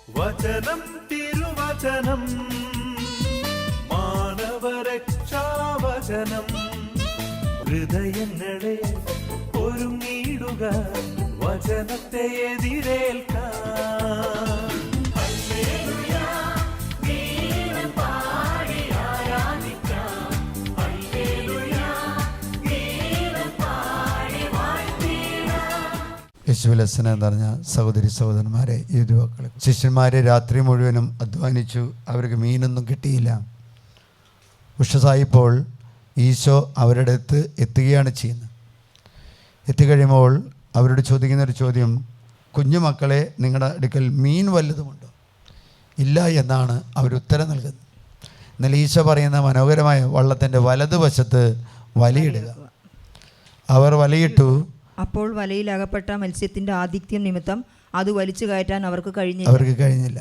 വചനം തിരുവചനം മാനവരക്ഷാവചനം ഹൃദയങ്ങളെ ഒരുങ്ങിയിടുക വചനത്തെ എതിരേൽക്കാൻ. യേശുവിലസന എന്ന് പറഞ്ഞ സഹോദരി സഹോദരന്മാരെ, യുവാക്കളെ, ശിഷ്യന്മാരെ രാത്രി മുഴുവനും അധ്വാനിച്ചു. അവർക്ക് മീനൊന്നും കിട്ടിയില്ല. ഉഷസായപ്പോൾ ഈശോ അവരുടെ അടുത്ത് എത്തുകയാണ് ചെയ്യുന്നത്. എത്തിക്കഴിയുമ്പോൾ അവരോട് ചോദിക്കുന്നൊരു ചോദ്യം, കുഞ്ഞുമക്കളെ, നിങ്ങളുടെ അടുക്കൽ മീൻ വല്ലതുമുണ്ടോ? ഇല്ല എന്നാണ് അവരുത്തരം നൽകുന്നത്. എന്നാൽ ഈശോ പറയുന്ന മനോഹരമായ വള്ളത്തിൻ്റെ വലതുവശത്ത് വലയിടുക. അവർ വലയിട്ടു. അപ്പോൾ വലയിൽ അകപ്പെട്ട മത്സ്യത്തിന്റെ ആധിക്യം നിമിത്തം അത് വലിച്ചു കയറ്റാൻ അവർക്ക് കഴിഞ്ഞില്ല.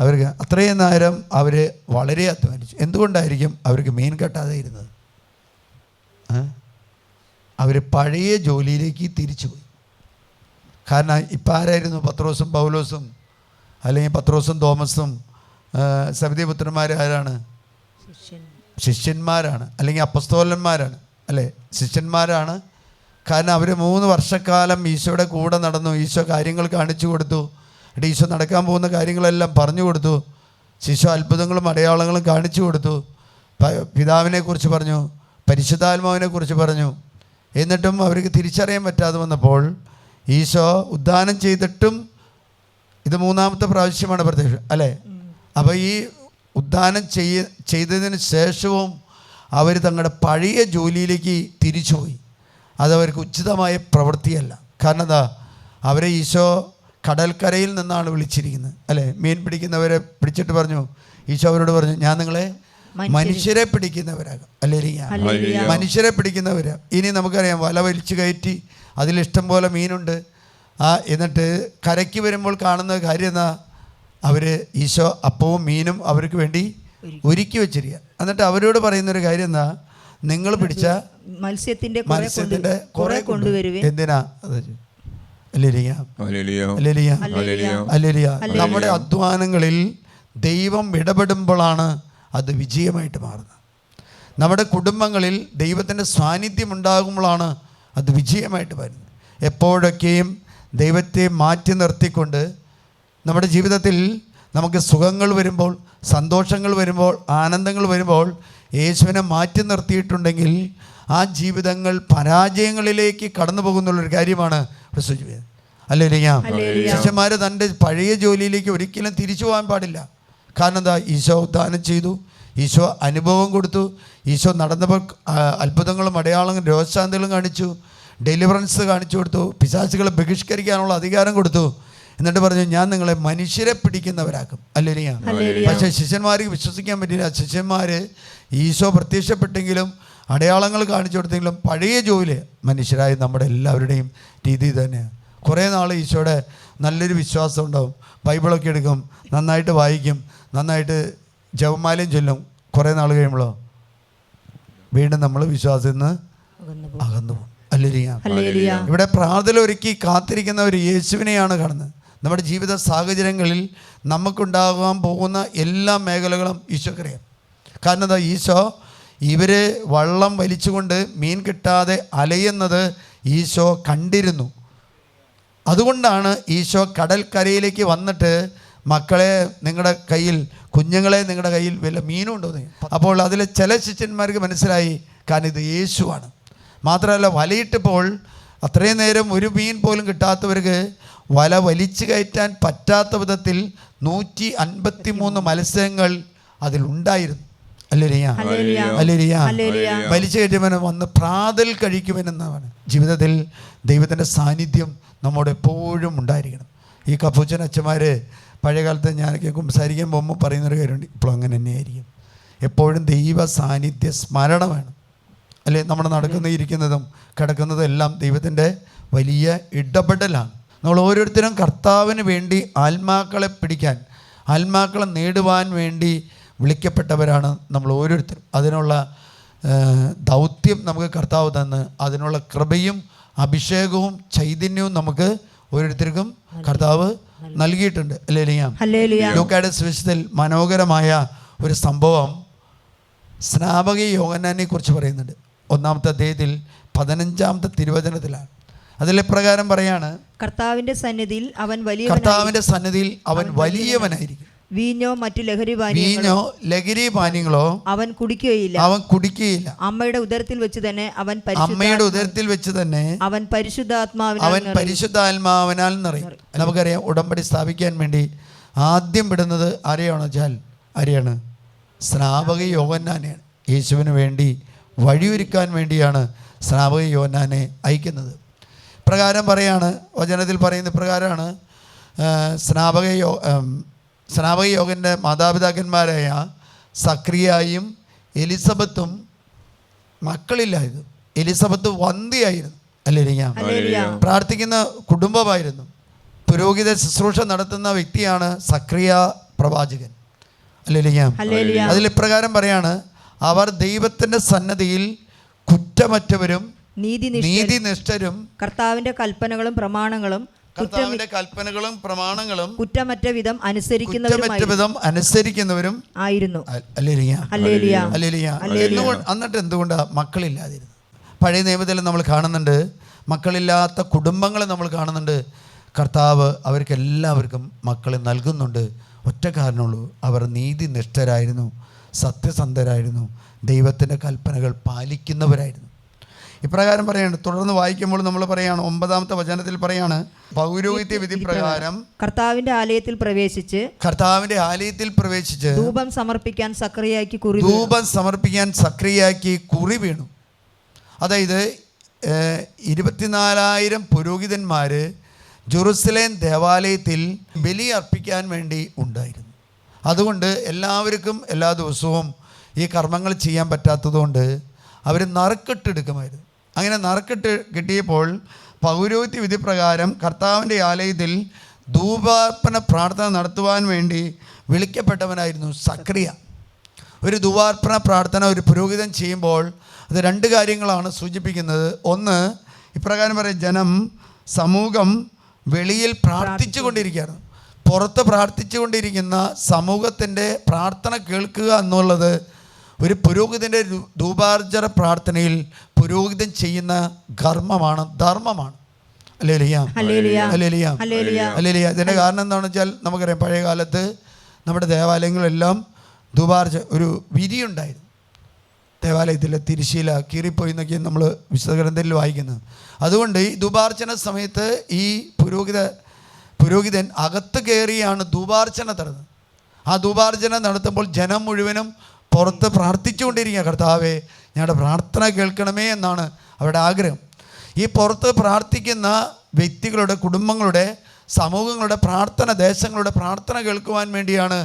അവർക്ക് അത്രയും നേരം അവർ വളരെ അധ്വാനിച്ചു. എന്തുകൊണ്ടായിരിക്കും അവർക്ക് മീൻ കെട്ടാതെ ഇരുന്നത്? അവർ പഴയ ജോലിയിലേക്ക് തിരിച്ചുപോയി. കാരണം ഇപ്പം ആരായിരുന്നു പത്രോസും പൗലോസും, അല്ലെങ്കിൽ പത്രോസും തോമസും സബദീപുത്രന്മാർ ആരാണ്? ശിഷ്യന്മാരാണ്, അല്ലെങ്കിൽ അപ്പസ്തോലന്മാരാണ്, അല്ലേ? ശിഷ്യന്മാരാണ്. കാരണം അവർ 3 വർഷക്കാലം ഈശോയുടെ കൂടെ നടന്നു. ഈശോ കാര്യങ്ങൾ കാണിച്ചു കൊടുത്തു. ഈശോ നടക്കാൻ പോകുന്ന കാര്യങ്ങളെല്ലാം പറഞ്ഞു കൊടുത്തു. ഈശോ അത്ഭുതങ്ങളും അടയാളങ്ങളും കാണിച്ചു കൊടുത്തു. പിതാവിനെക്കുറിച്ച് പറഞ്ഞു, പരിശുദ്ധാത്മാവിനെക്കുറിച്ച് പറഞ്ഞു. എന്നിട്ടും അവർക്ക് തിരിച്ചറിയാൻ പറ്റാതെ വന്നപ്പോൾ ഈശോ ഉദ്ധാനം ചെയ്തിട്ടും, ഇത് 3ാമത്തെ പ്രാവശ്യമാണ് പ്രത്യക്ഷം, അല്ലേ? അപ്പോൾ ഈ ഉദ്ധാനം ചെയ്തതിന് ശേഷവും അവർ തങ്ങളുടെ പഴയ ജോലിയിലേക്ക് തിരിച്ചുപോയി. അതവർക്ക് ഉചിതമായ പ്രവൃത്തിയല്ല. കാരണം എന്താ? അവരെ ഈശോ കടൽക്കരയിൽ നിന്നാണ് വിളിച്ചിരിക്കുന്നത്, അല്ലേ? മീൻ പിടിക്കുന്നവരെ പിടിച്ചിട്ട് പറഞ്ഞു, ഈശോ അവരോട് പറഞ്ഞു, ഞാൻ നിങ്ങളെ മനുഷ്യരെ പിടിക്കുന്നവരാകാം. അല്ലേ? മനുഷ്യരെ പിടിക്കുന്നവരാ. ഇനി നമുക്കറിയാം, വല വലിച്ചു കയറ്റി അതിലിഷ്ടം പോലെ മീനുണ്ട്. എന്നിട്ട് കരയ്ക്ക് വരുമ്പോൾ കാണുന്ന കാര്യം എന്താ? അവർ ഈശോ അപ്പവും മീനും അവർക്ക് വേണ്ടി ഒരുക്കി വെച്ചിരിക്കുക. എന്നിട്ട് അവരോട് പറയുന്നൊരു കാര്യം എന്താ? നിങ്ങൾ പിടിച്ച മത്സ്യത്തിന്റെ കുറെ കൊണ്ടുവരുവേ. എന്തിനാ? നമ്മുടെ അധ്വാനങ്ങളിൽ ദൈവം ഇടപെടുമ്പോഴാണ് അത് വിജയമായിട്ട് മാറുന്നത്. നമ്മുടെ കുടുംബങ്ങളിൽ ദൈവത്തിൻ്റെ സാന്നിധ്യം ഉണ്ടാകുമ്പോഴാണ് അത് വിജയമായിട്ട് വരുന്നത്. എപ്പോഴൊക്കെയും ദൈവത്തെ മാറ്റി നിർത്തിക്കൊണ്ട് നമ്മുടെ ജീവിതത്തിൽ നമുക്ക് സുഖങ്ങൾ വരുമ്പോൾ, സന്തോഷങ്ങൾ വരുമ്പോൾ, ആനന്ദങ്ങൾ വരുമ്പോൾ യേശുവിനെ മാറ്റി നിർത്തിയിട്ടുണ്ടെങ്കിൽ ആ ജീവിതങ്ങൾ പരാജയങ്ങളിലേക്ക് കടന്നു പോകുന്നുള്ളൊരു കാര്യമാണ് പ്രസവിച്ചത്. ശിഷ്യന്മാർ തൻ്റെ പഴയ ജോലിയിലേക്ക് ഒരിക്കലും തിരിച്ചു പോകാൻ പാടില്ല. കാരണം എന്താ? ഈശോ ഉദ്ധാനം ചെയ്തു, ഈശോ അനുഭവം കൊടുത്തു, ഈശോ നടന്നപ്പോൾ അത്ഭുതങ്ങളും അടയാളങ്ങളും രോഗശാന്തികളും കാണിച്ചു, ഡെലിവറൻസ് കാണിച്ചു കൊടുത്തു, പിശാചുകളെ ബഹിഷ്കരിക്കാനുള്ള അധികാരം കൊടുത്തു. എന്നിട്ട് പറഞ്ഞു, ഞാൻ നിങ്ങളെ മനുഷ്യരെ പിടിക്കുന്നവരാക്കും. അല്ലേലിയ. പക്ഷേ ശിഷ്യന്മാർക്ക് വിശ്വസിക്കാൻ പറ്റില്ല. ശിഷ്യന്മാർ ഈശോ പ്രത്യക്ഷപ്പെട്ടെങ്കിലും അടയാളങ്ങൾ കാണിച്ചു കൊടുത്തെങ്കിലും പഴയ ജോലി മനുഷ്യരായ നമ്മുടെ എല്ലാവരുടെയും രീതി തന്നെയാണ്. കുറേ നാൾ ഈശോയുടെ നല്ലൊരു വിശ്വാസം ഉണ്ടാവും, ബൈബിളൊക്കെ എടുക്കും, നന്നായിട്ട് വായിക്കും, നന്നായിട്ട് ജപമാലയും ചൊല്ലും. കുറേ നാൾ കഴിയുമ്പോഴോ വീണ്ടും നമ്മൾ വിശ്വാസത്തിൽ നിന്ന് അകന്നു പോകും. അല്ലേലിയ. ഇവിടെ പ്രാർത്ഥന ഒരുക്കി കാത്തിരിക്കുന്ന ഒരു യേശുവിനെയാണ് കാണുന്നത്. നമ്മുടെ ജീവിത സാഹചര്യങ്ങളിൽ നമുക്കുണ്ടാകാൻ പോകുന്ന എല്ലാ മേഖലകളും ഈശോക്കറിയാം. കാരണം എന്താ? ഈശോ ഇവർ വള്ളം വലിച്ചുകൊണ്ട് മീൻ കിട്ടാതെ അലയുന്നത് ഈശോ കണ്ടിരുന്നു. അതുകൊണ്ടാണ് ഈശോ കടൽക്കരയിലേക്ക് വന്നിട്ട്, മക്കളെ, നിങ്ങളുടെ കയ്യിൽ, കുഞ്ഞുങ്ങളെ, നിങ്ങളുടെ കയ്യിൽ വല്ല മീനും ഉണ്ടോ? അപ്പോൾ അതിൽ ചില ശിഷ്യന്മാർക്ക് മനസ്സിലായി, കാരണം ഇത് യേശുവാണ്. മാത്രമല്ല, വലയിട്ടപ്പോൾ അത്രയും നേരം ഒരു മീൻ പോലും കിട്ടാത്തവർക്ക് വല വലിച്ചു കയറ്റാൻ പറ്റാത്ത വിധത്തിൽ 153 മത്സ്യങ്ങൾ അതിലുണ്ടായിരുന്നു. വലിച്ചു കയറ്റുവനും വന്ന് പ്രാതൽ കഴിക്കുമെന്നാണ്. ജീവിതത്തിൽ ദൈവത്തിൻ്റെ സാന്നിധ്യം നമ്മോട് എപ്പോഴും ഉണ്ടായിരിക്കണം. ഈ കപ്പൂച്ചൻ അച്ഛന്മാർ പഴയകാലത്ത് ഞാനൊക്കെ സംസാരിക്കാൻ പോകുമ്പോൾ പറയുന്നൊരു കാര്യമുണ്ട്, ഇപ്പോൾ അങ്ങനെ തന്നെയായിരിക്കും. എപ്പോഴും ദൈവ സാന്നിധ്യ സ്മരണ വേണം. അല്ലേ? നമ്മൾ ഇരിക്കുന്നതും കിടക്കുന്നതും എല്ലാം ദൈവത്തിൻ്റെ വലിയ ഇടപെടലാണ്. നമ്മൾ ഓരോരുത്തരും കർത്താവിന് വേണ്ടി ആത്മാക്കളെ പിടിക്കാൻ, ആത്മാക്കളെ നേടുവാൻ വേണ്ടി വിളിക്കപ്പെട്ടവരാണ് നമ്മൾ ഓരോരുത്തരും. അതിനുള്ള ദൗത്യം നമുക്ക് കർത്താവ് തന്ന്, അതിനുള്ള കൃപയും അഭിഷേകവും ചൈതന്യവും നമുക്ക് ഓരോരുത്തർക്കും കർത്താവ് നൽകിയിട്ടുണ്ട്. ഹല്ലേലൂയ. ലൂക്കായുടെ സുവിശേഷത്തിൽ മനോഹരമായ ഒരു സംഭവം സ്നാപക യോഹന്നാനെ കുറിച്ച് പറയുന്നുണ്ട്. 1-ാമത്തെ അധ്യായത്തിൽ 15-ാമത്തെ തിരുവചനത്തിലാണ്. അതിലെ പ്രകാരം പറയാണ്, കർത്താവിന്റെ സന്നിധിയിൽ അവൻ വലിയവനായിരിക്കും. വീഞ്ഞോ മറ്റു ലഹരി പാനീയങ്ങളോ അവൻ കുടിക്കുകയില്ല. അമ്മയുടെ ഉദരത്തിൽ വെച്ച് തന്നെ അവൻ പരിശുദ്ധാത്മാവിനാൽ നിറയും. നമുക്കറിയാം, ഉടമ്പടി സ്ഥാപിക്കാൻ വേണ്ടി ആദ്യം വിടുന്നത് ആരെയാണ്? സ്നാപക യോഹന്നാനെയാണ്. യേശുവിന് വേണ്ടി വഴിയൊരുക്കാൻ വേണ്ടിയാണ് സ്നാപക യോഹന്നാനെ അയക്കുന്നത്. പ്രകാരം പറയാണ്, വചനത്തിൽ പറയുന്ന പ്രകാരമാണ്, സ്നാപക യോഹന്നാന്റെ മാതാപിതാക്കന്മാരായ സക്രിയായും എലിസബത്തും മക്കളില്ലായിരുന്നു. എലിസബത്ത് വന്ധ്യയായിരുന്നു. ഹല്ലേലൂയ. പ്രാർത്ഥിക്കുന്ന കുടുംബമായിരുന്നു. പുരോഹിത ശുശ്രൂഷ നടത്തുന്ന വ്യക്തിയാണ് സക്രിയ പ്രവാചകൻ. ഹല്ലേലൂയ. അതിൽ ഇപ്രകാരം പറയാണ്, അവർ ദൈവത്തിന്റെ സന്നദ്ധിയിൽ കുറ്റമറ്റവരും നീതിനിഷ്ഠരും കർത്താവിന്റെ കൽപ്പനകളും പ്രമാണങ്ങളും കുറ്റമറ്റ വിധം അനുസരിക്കുന്നവരും ആയിരുന്നു. എന്നിട്ട് എന്തുകൊണ്ടാ മക്കളില്ലാതിരുന്നത്? പഴയ നിയമത്തിൽ നമ്മൾ കാണുന്നുണ്ട്, മക്കളില്ലാത്ത കുടുംബങ്ങളെ നമ്മൾ കാണുന്നുണ്ട്. കർത്താവ് അവർക്ക് എല്ലാവർക്കും മക്കളെ നൽകുന്നുണ്ട്. ഒറ്റ കാരണമുള്ളൂ, അവർ നീതിനിഷ്ഠരായിരുന്നു, സത്യസന്ധരായിരുന്നു, ദൈവത്തിൻ്റെ കൽപ്പനകൾ പാലിക്കുന്നവരായിരുന്നു. ഇപ്രകാരം പറയാണ്. തുടർന്ന് വായിക്കുമ്പോൾ നമ്മൾ പറയാണ്, 9-ാമത്തെ വചനത്തിൽ പറയാണ്, പൗരോഹിത്യ വിധി പ്രകാരം കർത്താവിന്റെ ആലയത്തിൽ പ്രവേശിച്ച് ധൂപം സമർപ്പിക്കാൻ സക്രിയാക്കി കുറി വീണു. അതായത് 24,000 പുരോഹിതന്മാർ ജെറുസലേം ദേവാലയത്തിൽ ബലി അർപ്പിക്കാൻ വേണ്ടി ഉണ്ടായിരുന്നു. അതുകൊണ്ട് എല്ലാവർക്കും എല്ലാ ദിവസവും ഈ കർമ്മങ്ങൾ ചെയ്യാൻ പറ്റാത്തതുകൊണ്ട് അവർ നറുക്കെട്ടെടുക്കുമായിരുന്നു. അങ്ങനെ നറുക്കെട്ട് കിട്ടിയപ്പോൾ പൗരോഹിത്യ വിധി പ്രകാരം കർത്താവിൻ്റെ ആലയത്തിൽ ധൂപാർപ്പണ പ്രാർത്ഥന നടത്തുവാൻ വേണ്ടി വിളിക്കപ്പെട്ടവനായിരുന്നു സക്രിയ. ഒരു ധൂപാർപ്പണ പ്രാർത്ഥന ഒരു പുരോഹിതൻ ചെയ്യുമ്പോൾ അത് 2 കാര്യങ്ങളാണ് സൂചിപ്പിക്കുന്നത്. ഒന്ന്, ഇപ്രകാരം പറയും, സമൂഹം വെളിയിൽ പ്രാർത്ഥിച്ചു കൊണ്ടിരിക്കുകയാണ്. പുറത്ത് പ്രാർത്ഥിച്ചു കൊണ്ടിരിക്കുന്ന സമൂഹത്തിൻ്റെ പ്രാർത്ഥന കേൾക്കുക എന്നുള്ളത് ഒരു പുരോഹിതൻ്റെ ധൂപാർച്ചന പ്രാർത്ഥനയിൽ പുരോഹിതൻ ചെയ്യുന്ന ധർമ്മമാണ്. ഇതിൻ്റെ കാരണം എന്താണെന്ന് വെച്ചാൽ, നമുക്കറിയാം, പഴയ കാലത്ത് നമ്മുടെ ദേവാലയങ്ങളെല്ലാം ഒരു വിരിയുണ്ടായിരുന്നു. ദേവാലയത്തിലെ തിരശ്ശീല കീറിപ്പോയി എന്നൊക്കെ നമ്മൾ വിശുദ്ധ ഗ്രന്ഥത്തിൽ വായിക്കുന്നത്. അതുകൊണ്ട് ഈ ധൂപാർച്ചന സമയത്ത് ഈ പുരോഹിതൻ അകത്ത് കയറിയാണ് ധൂപാർച്ചന നടത്തുന്നത്. ആ ധൂപാർച്ചന നടത്തുമ്പോൾ ജനം മുഴുവനും പുറത്ത് പ്രാർത്ഥിച്ചുകൊണ്ടിരിക്കുക, കർത്താവേ ഞങ്ങളുടെ പ്രാർത്ഥന കേൾക്കണമേ എന്നാണ് അവരുടെ ആഗ്രഹം. ഈ പുറത്ത് പ്രാർത്ഥിക്കുന്ന വ്യക്തികളുടെ, കുടുംബങ്ങളുടെ, സമൂഹങ്ങളുടെ പ്രാർത്ഥന, ദേശങ്ങളുടെ പ്രാർത്ഥന കേൾക്കുവാൻ വേണ്ടിയാണ്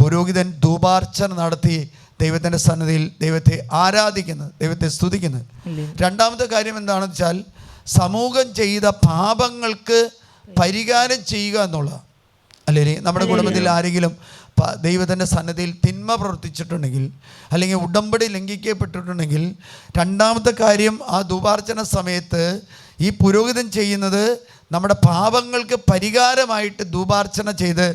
പുരോഹിതൻ ധൂപാർച്ചന നടത്തി ദൈവത്തിൻ്റെ സന്നിധിയിൽ ദൈവത്തെ ആരാധിക്കുന്നത്, ദൈവത്തെ സ്തുതിക്കുന്നത്. 2-ാമത്തെ കാര്യം എന്താണെന്ന് വെച്ചാൽ, സമൂഹം ചെയ്ത പാപങ്ങൾക്ക് പരിഹാരം ചെയ്യുക എന്നുള്ളതാണ്. നമ്മുടെ കുടുംബത്തിൽ ആരെങ്കിലും ദൈവത്തിൻ്റെ സന്നിധിയിൽ തിന്മ പ്രവർത്തിച്ചിട്ടുണ്ടെങ്കിൽ, അല്ലെങ്കിൽ ഉടമ്പടി ലംഘിക്കപ്പെട്ടിട്ടുണ്ടെങ്കിൽ, 2-ാമത്തെ കാര്യം, ആ ധൂപാർച്ചന സമയത്ത് ഈ പുരോഹിതൻ ചെയ്യുന്നത് നമ്മുടെ പാപങ്ങൾക്ക് പരിഹാരമായിട്ട് ധൂപാർച്ചന ചെയ്ത്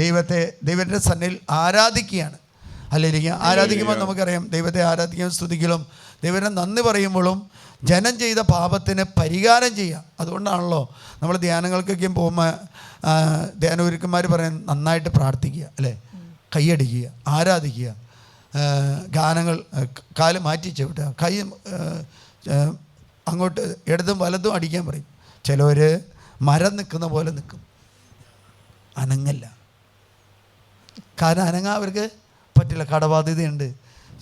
ദൈവത്തിൻ്റെ സന്നിധിയിൽ ആരാധിക്കുകയാണ്. ആരാധിക്കുമ്പോൾ നമുക്കറിയാം, ദൈവത്തെ ആരാധിക്കുമ്പോൾ സ്തുതിക്കലും ദൈവത്തെ നന്ദി പറയുമ്പോഴും ജനം ചെയ്ത പാപത്തിന് പരിഹാരം ചെയ്യുക. അതുകൊണ്ടാണല്ലോ നമ്മൾ ധ്യാനങ്ങൾക്കൊക്കെ പോകുമ്പോൾ ധ്യാനഗുരുക്കന്മാർ പറയാൻ, നന്നായിട്ട് പ്രാർത്ഥിക്കുക, കൈയടിക്കുക, ആരാധിക്കുക, ഗാനങ്ങൾ കാല് മാറ്റി ചവിട്ടുക, കൈ അങ്ങോട്ട് ഇടതും വലതും അടിക്കാൻ പറയും. ചിലവർ മരം നിൽക്കുന്ന പോലെ നിൽക്കും, അനങ്ങല്ല. കാരണം അനങ്ങാൻ അവർക്ക് പറ്റില്ല, കടബാധ്യതയുണ്ട്,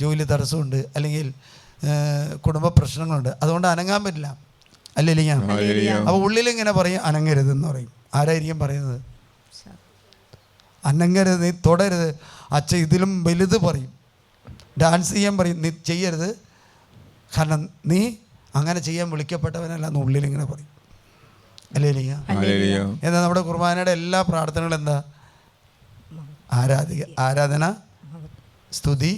ജോലി തടസ്സമുണ്ട്, അല്ലെങ്കിൽ കുടുംബ പ്രശ്നങ്ങളുണ്ട്, അതുകൊണ്ട് അനങ്ങാൻ പറ്റില്ല. അപ്പോൾ ഉള്ളിലിങ്ങനെ പറയും, അനങ്ങരുതെന്ന് പറയും. ആരായിരിക്കും പറയുന്നത്? അനങ്ങരുത്, നീ തൊടരുത്. അച്ഛൻ ഇതിലും വലുത് പറയും, ഡാൻസ് ചെയ്യാൻ പറയും, നീ ചെയ്യരുത്, കാരണം നീ അങ്ങനെ ചെയ്യാൻ വിളിക്കപ്പെട്ടവനല്ല എന്ന് ഉള്ളിലിങ്ങനെ പറയും. എന്നാൽ നമ്മുടെ കുർബാനയുടെ എല്ലാ പ്രാർത്ഥനകളും എന്താ? ആരാധന, സ്തുതി,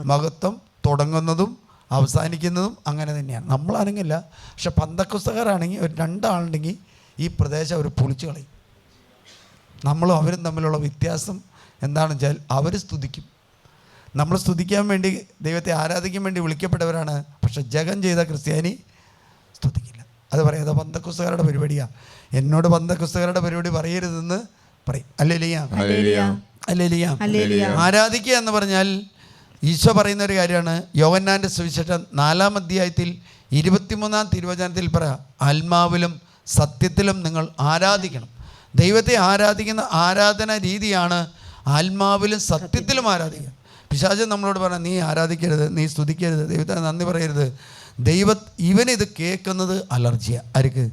മഹത്വം, തുടങ്ങുന്നതും അവസാനിക്കുന്നതും അങ്ങനെ തന്നെയാണ്. നമ്മളാണെങ്കില്ല, പക്ഷെ പന്തക്കുസ്തകരാണെങ്കിൽ ഒരു 2 ആളുണ്ടെങ്കിൽ ഈ പ്രദേശം അവർ പൊളിച്ചു കളയും. നമ്മളും അവരും തമ്മിലുള്ള വ്യത്യാസം എന്താണെന്ന് വെച്ചാൽ അവർ സ്തുതിക്കും, നമ്മൾ സ്തുതിക്കാൻ വേണ്ടി ദൈവത്തെ ആരാധിക്കാൻ വേണ്ടി വിളിക്കപ്പെട്ടവരാണ്. പക്ഷെ ജഗം ചെയ്ത ക്രിസ്ത്യാനി സ്തുതിക്കില്ല. അത് പറയാതെ പന്തക്കുസ്തകാരുടെ പരിപാടിയാണ്, എന്നോട് പന്തക്കുസ്തകാരുടെ പരിപാടി പറയരുതെന്ന് പറയും. അല്ലേലിയ. ആരാധിക്കുക എന്ന് പറഞ്ഞാൽ ഈശോ പറയുന്ന ഒരു കാര്യമാണ്. യോഹന്നാൻ്റെ സുവിശേഷം 4-ാം അധ്യായത്തിൽ 23-ാം തിരുവചനത്തിൽ പറയാം, ആത്മാവിലും സത്യത്തിലും നിങ്ങൾ ആരാധിക്കണം. ദൈവത്തെ ആരാധിക്കുന്ന ആരാധന രീതിയാണ് ആത്മാവിലും സത്യത്തിലും ആരാധിക്കുക. പിശാചൻ നമ്മളോട് പറഞ്ഞാൽ നീ ആരാധിക്കരുത്, നീ സ്തുതിക്കരുത്, ദൈവത്തിന് നന്ദി പറയരുത്. ഇവനിത് കേൾക്കുന്നത് അലർജിയാണ്. ആർക്ക്?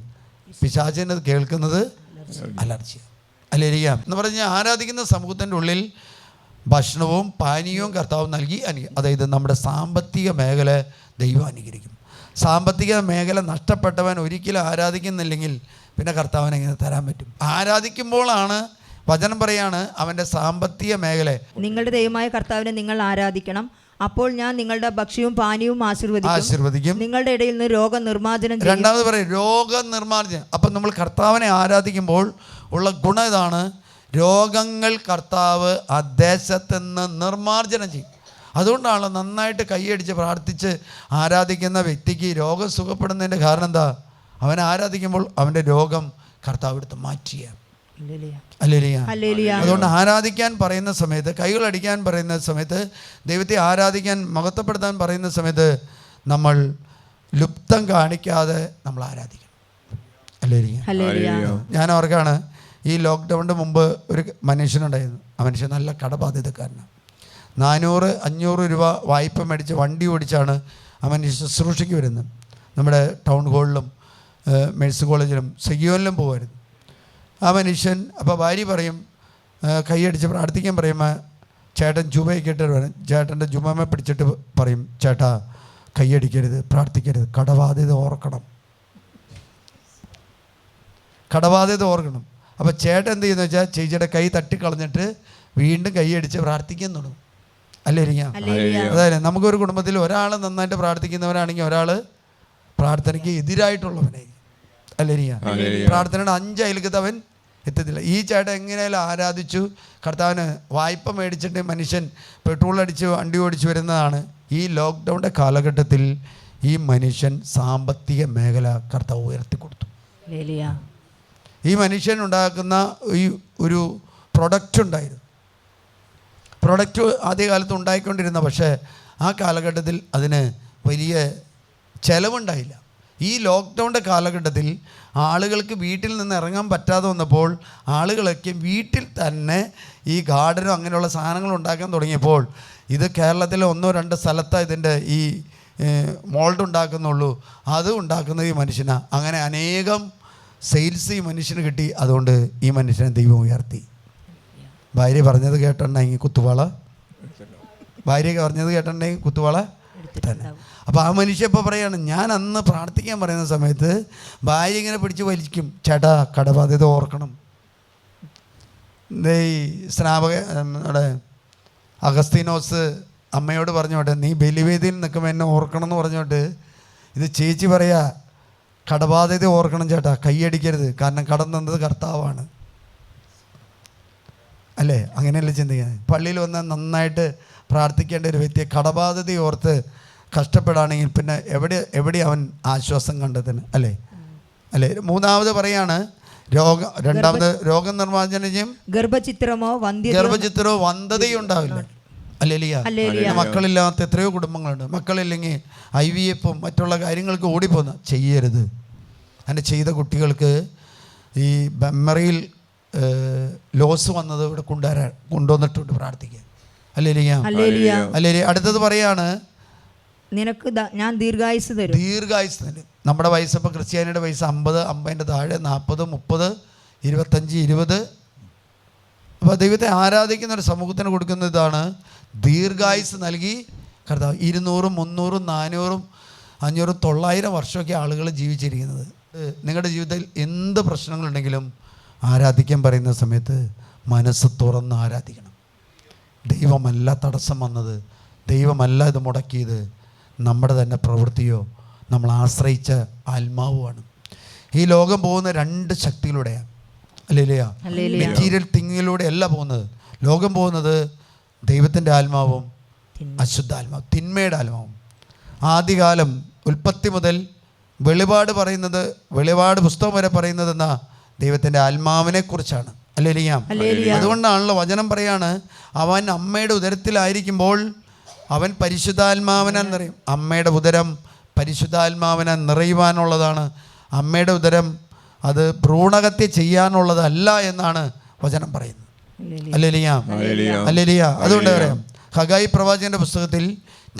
പിശാചനത് കേൾക്കുന്നത് അലർജിയാണ്. അല്ലേലിയ എന്ന് പറഞ്ഞാൽ ആരാധിക്കുന്ന സമൂഹത്തിൻ്റെ ഉള്ളിൽ ഭക്ഷണവും പാനീയവും കർത്താവ് നൽകി അതായത് നമ്മുടെ സാമ്പത്തിക മേഖല ദൈവം അനുഗ്രഹിക്കും. സാമ്പത്തിക മേഖല നഷ്ടപ്പെട്ടവൻ ഒരിക്കലും ആരാധിക്കുന്നില്ലെങ്കിൽ പിന്നെ കർത്താവിനെ എങ്ങനെ തരാൻ പറ്റും? ആരാധിക്കുമ്പോഴാണ് വചനം പറയാണ് അവൻ്റെ സാമ്പത്തിക മേഖല. നിങ്ങളുടെ ദൈവമായ കർത്താവിനെ നിങ്ങൾ ആരാധിക്കണം, അപ്പോൾ ഞാൻ നിങ്ങളുടെ ഭക്ഷ്യവും പാനീയവും ആശീർവദിക്കും. നിങ്ങളുടെ ഇടയിൽ നിന്ന് രോഗനിർമ്മാർജ്ജനം ചെയ്യും. രണ്ടാമത് പറയും രോഗനിർമ്മാർജ്ജനം. അപ്പം നമ്മൾ കർത്താവിനെ ആരാധിക്കുമ്പോൾ ഉള്ള ഗുണം ഇതാണ്, രോഗങ്ങൾ കർത്താവ് ആ ദേശത്ത് നിന്ന് നിർമ്മാർജ്ജനം ചെയ്യും. അതുകൊണ്ടാണ് നന്നായിട്ട് കൈയടിച്ച് പ്രാർത്ഥിച്ച് ആരാധിക്കുന്ന വ്യക്തിക്ക് രോഗം സുഖപ്പെടുന്നതിൻ്റെ കാരണം എന്താ? അവനെ ആരാധിക്കുമ്പോൾ അവൻ്റെ രോഗം കർത്താവ് എടുത്ത് മാറ്റിയ. അതുകൊണ്ട് ആരാധിക്കാൻ പറയുന്ന സമയത്ത്, കൈകളടിക്കാൻ പറയുന്ന സമയത്ത്, ദൈവത്തെ ആരാധിക്കാൻ മഹത്വപ്പെടുത്താൻ പറയുന്ന സമയത്ത് നമ്മൾ ലുപ്തം കാണിക്കാതെ നമ്മൾ ആരാധിക്കണം. ഞാൻ ഓർക്കാണ്, ഈ ലോക്ക്ഡൗണിൻ്റെ മുമ്പ് ഒരു മനുഷ്യനുണ്ടായിരുന്നു. ആ മനുഷ്യൻ നല്ല കടബാധ്യതക്കാരനാണ്. 400-500 രൂപ വായ്പ മേടിച്ച് വണ്ടി ഓടിച്ചാണ് ആ മനുഷ്യൻ ശുശ്രൂഷയ്ക്ക് വരുന്നത്. നമ്മുടെ ടൗൺ ഹാളിലും മെഴ്സ് കോളേജിലും സെഗിയോനിലും പോകുമായിരുന്നു ആ മനുഷ്യൻ. അപ്പോൾ ഭാര്യ പറയും, കൈയടിച്ച് പ്രാർത്ഥിക്കാൻ പറയുമ്പോൾ ചേട്ടൻ ജുമയൊക്കെ ഇട്ട് വരും. ചേട്ടൻ്റെ ജുമമെ പിടിച്ചിട്ട് പറയും, ചേട്ടാ കൈയടിക്കരുത്, പ്രാർത്ഥിക്കരുത്, കടബാധ്യത ഓർക്കണം, കടബാധ്യത ഓർക്കണം. അപ്പോൾ ചേട്ടൻ എന്ത് ചെയ്യുന്നത് വെച്ചാൽ ചേച്ചിയുടെ കൈ തട്ടിക്കളഞ്ഞിട്ട് വീണ്ടും കൈയടിച്ച് പ്രാർത്ഥിക്കാൻ തുടങ്ങും. അതായത് നമുക്കൊരു കുടുംബത്തിൽ ഒരാൾ നന്നായിട്ട് പ്രാർത്ഥിക്കുന്നവരാണെങ്കിൽ ഒരാൾ പ്രാർത്ഥനയ്ക്ക് എതിരായിട്ടുള്ളവനായിരിക്കും. പ്രാർത്ഥനയുടെ 5 അയൽക്കത്ത് അവൻ എത്തത്തില്ല. ഈ ചേട്ടൻ എങ്ങനെയാലും ആരാധിച്ചു, കർത്താവിന് വായ്പ മേടിച്ചിട്ട് മനുഷ്യൻ പെട്രോൾ അടിച്ച് വണ്ടി ഓടിച്ച് വരുന്നതാണ്. ഈ ലോക്ക്ഡൗണിൻ്റെ കാലഘട്ടത്തിൽ ഈ മനുഷ്യൻ സാമ്പത്തിക മേഖല കർത്താവ് ഉയർത്തിക്കൊടുത്തു. ഈ മനുഷ്യൻ ഉണ്ടാക്കുന്ന ഈ ഒരു പ്രൊഡക്റ്റ് ഉണ്ടായിരുന്നു. പ്രൊഡക്റ്റ് ആദ്യകാലത്ത് ഉണ്ടായിക്കൊണ്ടിരുന്ന, പക്ഷേ ആ കാലഘട്ടത്തിൽ അതിന് വലിയ ചിലവുണ്ടായില്ല. ഈ ലോക്ക്ഡൗണിൻ്റെ കാലഘട്ടത്തിൽ ആളുകൾക്ക് വീട്ടിൽ നിന്ന് ഇറങ്ങാൻ പറ്റാതെ വന്നപ്പോൾ ആളുകളൊക്കെ വീട്ടിൽ തന്നെ ഈ ഗാർഡനും അങ്ങനെയുള്ള സാധനങ്ങൾ ഉണ്ടാക്കാൻ തുടങ്ങിയപ്പോൾ, ഇത് കേരളത്തിലെ 1-2 സ്ഥലത്താണ് ഇതിൻ്റെ ഈ മോൾഡ് ഉണ്ടാക്കുന്നുള്ളൂ. അത് ഉണ്ടാക്കുന്നത് ഈ മനുഷ്യനാണ്. അങ്ങനെ അനേകം സെയിൽസ് ഈ മനുഷ്യന് കിട്ടി. അതുകൊണ്ട് ഈ മനുഷ്യനെ ദൈവം ഉയർത്തി. ഭാര്യ പറഞ്ഞത് കേട്ടിട്ടുണ്ടെങ്കിൽ കുത്തുവാള, ഭാര്യ പറഞ്ഞത് കേട്ടിട്ടുണ്ടെങ്കിൽ കുത്തുവാള തന്നെ. അപ്പോൾ ആ മനുഷ്യൻ ഇപ്പോൾ പറയാണ്, ഞാൻ അന്ന് പ്രാർത്ഥിക്കാൻ പറയുന്ന സമയത്ത് ഭാര്യ ഇങ്ങനെ പിടിച്ച് വലിക്കും, ചേട്ടാ കടബാധ്യത ഓർക്കണം. ഈ സ്നാപക നമ്മുടെ അഗസ്തീനോസ് അമ്മയോട് പറഞ്ഞോട്ടെ, നീ ബലിവേദിയിൽ നിൽക്കുമ്പോൾ എന്നെ ഓർക്കണം എന്ന് പറഞ്ഞോട്ട് ഇത് ചേച്ചി പറയാ, കടബാധ്യത ഓർക്കണം ചേട്ടാ, കൈയടിക്കരുത്, കാരണം കടം തന്നത് കർത്താവാണ്. അല്ലേ? അങ്ങനെയല്ലേ ചിന്തിക്കുന്നത്? പള്ളിയിൽ വന്നാൽ നന്നായിട്ട് പ്രാർത്ഥിക്കേണ്ട ഒരു വ്യക്തിയെ കടബാധ്യത ഓർത്ത് കഷ്ടപ്പെടുകയാണെങ്കിൽ പിന്നെ എവിടെ അവൻ ആശ്വാസം കണ്ടെത്തുന്നു? അല്ലേ? മൂന്നാമത് പറയാണ് രണ്ടാമത് രോഗനിർമ്മാർജ്ജനം ചെയ്യും. ഗർഭചിത്രമോ വന്ധ്യതയോ ഉണ്ടാവില്ല. അല്ലേലിയ. മക്കളില്ലാത്ത എത്രയോ കുടുംബങ്ങളുണ്ട്. മക്കളില്ലെങ്കിൽ IVF മറ്റുള്ള കാര്യങ്ങൾക്ക് ഓടിപ്പോകുന്ന ചെയ്യരുത്. അങ്ങനെ ചെയ്ത കുട്ടികൾക്ക് ഈ മെമ്മറിയിൽ ലോസ് വന്നത് ഇവിടെ കൊണ്ടുവന്നിട്ടുണ്ട്. പ്രാർത്ഥിക്കുക. അല്ലേലിയ. അടുത്തത് പറയാണ്, നിനക്ക് ഞാൻ ദീർഘായുസ് തരും. നമ്മുടെ വയസ്സപ്പോൾ ക്രിസ്ത്യാനിയുടെ വയസ്സ് 50, 50ൻ്റെ താഴെ 40, 30, 25, 20. അപ്പോൾ ദൈവത്തെ ആരാധിക്കുന്ന ഒരു സമൂഹത്തിന് കൊടുക്കുന്ന ഇതാണ് ദീർഘായുസ് നൽകി കർത്താവ്. 200, 300, 400, 500, 900 വർഷമൊക്കെ ആളുകൾ ജീവിച്ചിരിക്കുന്നത്. നിങ്ങളുടെ ജീവിതത്തിൽ എന്ത് പ്രശ്നങ്ങളുണ്ടെങ്കിലും ആരാധിക്കാൻ പറയുന്ന സമയത്ത് മനസ്സ് തുറന്ന് ആരാധിക്കണം. ദൈവമല്ല തടസ്സം വന്നത്, ദൈവമല്ല ഇത് മുടക്കിയത്, നമ്മുടെ തന്നെ പ്രവൃത്തിയോ നമ്മൾ ആശ്രയിച്ച ആത്മാവുമാണ്. ഈ ലോകം പോകുന്ന 2 ശക്തികളുടെയാണ്. അല്ലേലൂയ. മെറ്റീരിയൽ തിങ്ങിലൂടെ അല്ല പോകുന്നത്. ലോകം പോകുന്നത് ദൈവത്തിൻ്റെ ആത്മാവും അശുദ്ധാത്മാവും, തിന്മയുടെ ആത്മാവും. ആദ്യകാലം ഉൽപ്പത്തി മുതൽ വെളിപാട് പറയുന്നത്, വെളിപാട് പുസ്തകം വരെ പറയുന്നത് എന്നാ ദൈവത്തിൻ്റെ ആത്മാവിനെ കുറിച്ചാണ്. അല്ലേലൂയ. അതുകൊണ്ടാണല്ലോ വചനം പറയാണ്, അവൻ അമ്മയുടെ ഉദരത്തിലായിരിക്കുമ്പോൾ അവൻ പരിശുദ്ധാത്മാവിനാൽ നിറയും. അമ്മയുടെ ഉദരം പരിശുദ്ധാത്മാവിനാൽ നിറയുവാനുള്ളതാണ്. അമ്മയുടെ ഉദരം അത് ഭ്രൂണഹത്യ ചെയ്യാനുള്ളതല്ല എന്നാണ് വചനം പറയുന്നത്. Hallelujah, hallelujah. അതുകൊണ്ട് പറയാം, ഹഗായി പ്രവാചകന്റെ പുസ്തകത്തിൽ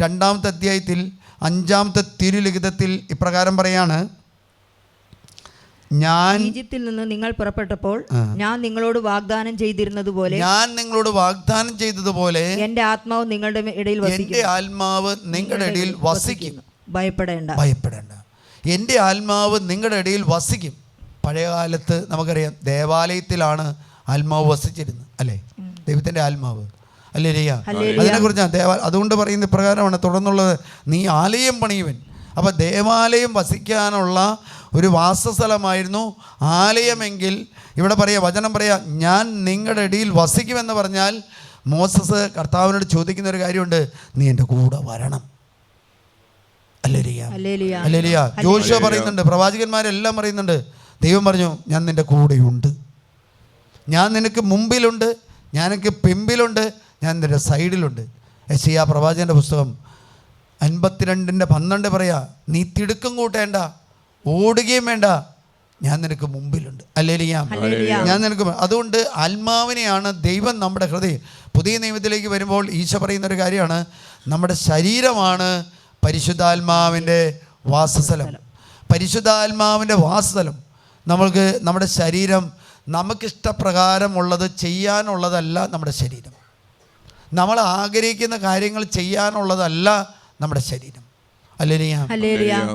2-ാമത്തെ അധ്യായത്തിൽ 5-ാമത്തെ തിരുലിഖിതത്തിൽ ഇപ്രകാരം പറയാണ്, ഞാൻ ഈജിപ്തിൽ നിന്ന് നിങ്ങൾ പുറപ്പെട്ടപ്പോൾ ഞാൻ നിങ്ങളോട് വാഗ്ദാനം ചെയ്തിരുന്നതുപോലെ എന്റെ ആത്മാവ് നിങ്ങളുടെ ഇടയിൽ എൻ്റെ ആത്മാവ് നിങ്ങളുടെ ഇടയിൽ വസിക്കും. ഭയപ്പെടേണ്ട. എൻ്റെ ആത്മാവ് നിങ്ങളുടെ ഇടയിൽ വസിക്കും. പഴയകാലത്ത് നമുക്കറിയാം ദേവാലയത്തിലാണ് ആത്മാവ് വസിച്ചിരുന്നത്, അല്ലേ? ദൈവത്തിൻ്റെ ആത്മാവ്. ഹല്ലേലൂയ. അതിനെക്കുറിച്ചാണ് അതുകൊണ്ട് പറയുന്ന പ്രകാരമാണ് തുടർന്നുള്ളത്, നീ ആലയം പണിയുവൻ. അപ്പോൾ ദേവാലയം വസിക്കാനുള്ള ഒരു വാസസ്ഥലമായിരുന്നു ആലയമെങ്കിൽ ഇവിടെ പറയാം, വചനം പറയാം, ഞാൻ നിങ്ങളുടെ ഇടയിൽ വസിക്കുമെന്ന് പറഞ്ഞാൽ മോസസ് കർത്താവിനോട് ചോദിക്കുന്ന ഒരു കാര്യമുണ്ട്, നീ എൻ്റെ കൂടെ വരണം. ഹല്ലേലൂയ. ജോഷുവ പറയുന്നുണ്ട്, പ്രവാചകന്മാരെല്ലാം പറയുന്നുണ്ട്, ദൈവം പറഞ്ഞു, ഞാൻ നിൻ്റെ കൂടെയുണ്ട്, ഞാൻ നിനക്ക് മുമ്പിലുണ്ട്, ഞാൻ നിനക്ക് പിമ്പിലുണ്ട്, ഞാൻ നിൻ്റെ സൈഡിലുണ്ട്. യെശയ്യാ പ്രവാചകൻ്റെ പുസ്തകം 52:12 പറയാ, നീ തിടുക്കം കൂട്ടേണ്ട, ഓടുകയും വേണ്ട, ഞാൻ നിനക്ക് മുമ്പിലുണ്ട്. ഹല്ലേലൂയ. ഞാൻ നിനക്ക്. അതുകൊണ്ട് ആത്മാവിനെയാണ് ദൈവം നമ്മുടെ ഹൃദയം. പുതിയ നിയമത്തിലേക്ക് വരുമ്പോൾ ഈശോ പറയുന്നൊരു കാര്യമാണ്, നമ്മുടെ ശരീരമാണ് പരിശുദ്ധാത്മാവിൻ്റെ വാസസ്ഥലം. പരിശുദ്ധാത്മാവിൻ്റെ വാസസ്ഥലം. നമ്മൾക്ക് നമ്മുടെ ശരീരം നമുക്കിഷ്ടപ്രകാരമുള്ളത് ചെയ്യാനുള്ളതല്ല. നമ്മുടെ ശരീരം നമ്മൾ ആഗ്രഹിക്കുന്ന കാര്യങ്ങൾ ചെയ്യാനുള്ളതല്ല നമ്മുടെ ശരീരം. ഹല്ലേലൂയ.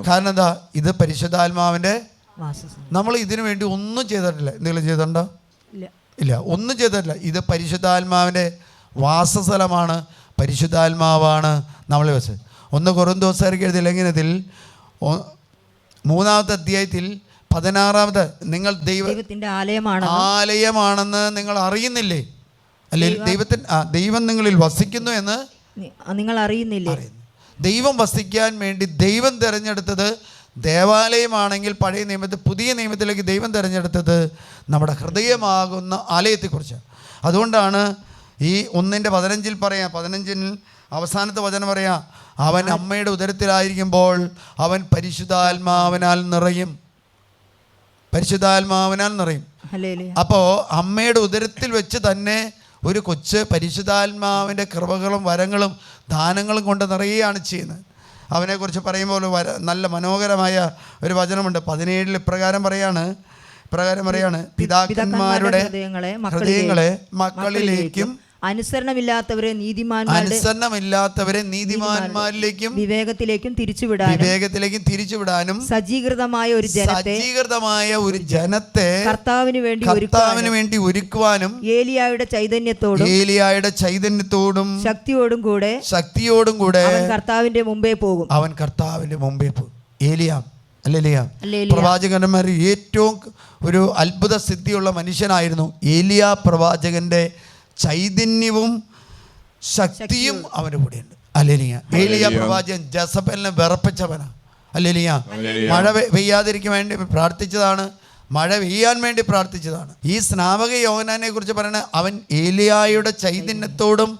കാരണം എന്താ? ഇത് പരിശുദ്ധാത്മാവിൻ്റെ. നമ്മൾ ഇതിനു വേണ്ടി ഒന്നും ചെയ്തിട്ടില്ല. എന്തെങ്കിലും ചെയ്തിട്ടുണ്ടോ? ഇല്ല, ഒന്നും ചെയ്തിട്ടില്ല. ഇത് പരിശുദ്ധാത്മാവിൻ്റെ വാസസ്ഥലമാണ്. പരിശുദ്ധാത്മാവാണ് നമ്മളെ വെച്ച്. 1 കൊരിന്തോസ്യർക്ക് എഴുതിയ ലേഖനത്തിൽ 3-ാമത്തെ അധ്യായത്തിൽ 16-ാമത്തെ, നിങ്ങൾ ദൈവത്തിൻ്റെ ആലയമാണെന്ന് നിങ്ങൾ അറിയുന്നില്ലേ? അല്ലെ, ദൈവം നിങ്ങളിൽ വസിക്കുന്നു എന്ന് നിങ്ങൾ അറിയുന്നില്ലേ? ദൈവം വസിക്കാൻ വേണ്ടി ദൈവം തിരഞ്ഞെടുത്തത് ദേവാലയമാണെങ്കിൽ പഴയ നിയമത്തിൽ, പുതിയ നിയമത്തിലേക്ക് ദൈവം തിരഞ്ഞെടുത്തത് നമ്മുടെ ഹൃദയമാകുന്ന ആലയത്തെക്കുറിച്ച്. അതുകൊണ്ടാണ് ഈ 1:15 പറയാം, 15 അവസാനത്തെ വചനം പറയാം, അവൻ അമ്മയുടെ ഉദരത്തിലായിരിക്കുമ്പോൾ അവൻ പരിശുദ്ധാത്മാവിനാൽ നിറയും. അപ്പോൾ അമ്മയുടെ ഉദരത്തിൽ വെച്ച് തന്നെ ഒരു കൊച്ച് പരിശുദ്ധാത്മാവിൻ്റെ കൃപകളും വരങ്ങളും ദാനങ്ങളും കൊണ്ട് നിറയുകയാണ് ചെയ്യുന്നത്. അവനെക്കുറിച്ച് പറയുമ്പോൾ നല്ല മനോഹരമായ ഒരു വചനമുണ്ട്. 17 ഇപ്രകാരം പറയാണ്, പിതാക്കന്മാരുടെ ഹൃദയങ്ങളെ മക്കളിലേക്കും അനുസരണമില്ലാത്തവരെ നീതിമാന്മാരിലേക്കും വിവേകത്തിലേക്കും തിരിച്ചുവിടാനും സജ്ജീകൃതമായ ഒരു ജനത്തെ കർത്താവിന് വേണ്ടി ഒരുക്കുവാനും ഏലിയായുടെ ചൈതന്യത്തോടും ശക്തിയോടും കൂടെ അവൻ കർത്താവിന്റെ മുമ്പേ പോകും. ഏലിയ, പ്രവാചകന്മാരിൽ ഏറ്റവും ഒരു അത്ഭുത സിദ്ധിയുള്ള മനുഷ്യനായിരുന്നു ഏലിയ പ്രവാചകന്റെ. ചൈതന്യവും ശക്തിയും അവൻ്റെ കൂടെയുണ്ട്. ഹല്ലേലൂയ. ഏലിയ പ്രവാചകൻ ജസബലിനെ വിറപ്പിച്ചവനാ. ഹല്ലേലൂയ. മഴ പെയ്യാതിരിക്കാൻ വേണ്ടി പ്രാർത്ഥിച്ചതാണ്, മഴ പെയ്യാൻ വേണ്ടി പ്രാർത്ഥിച്ചതാണ്. ഈ സ്നാപക യോഹന്നാനെ കുറിച്ച് പറയുന്നത്, അവൻ ഏലിയായുടെ ചൈതന്യത്തോടും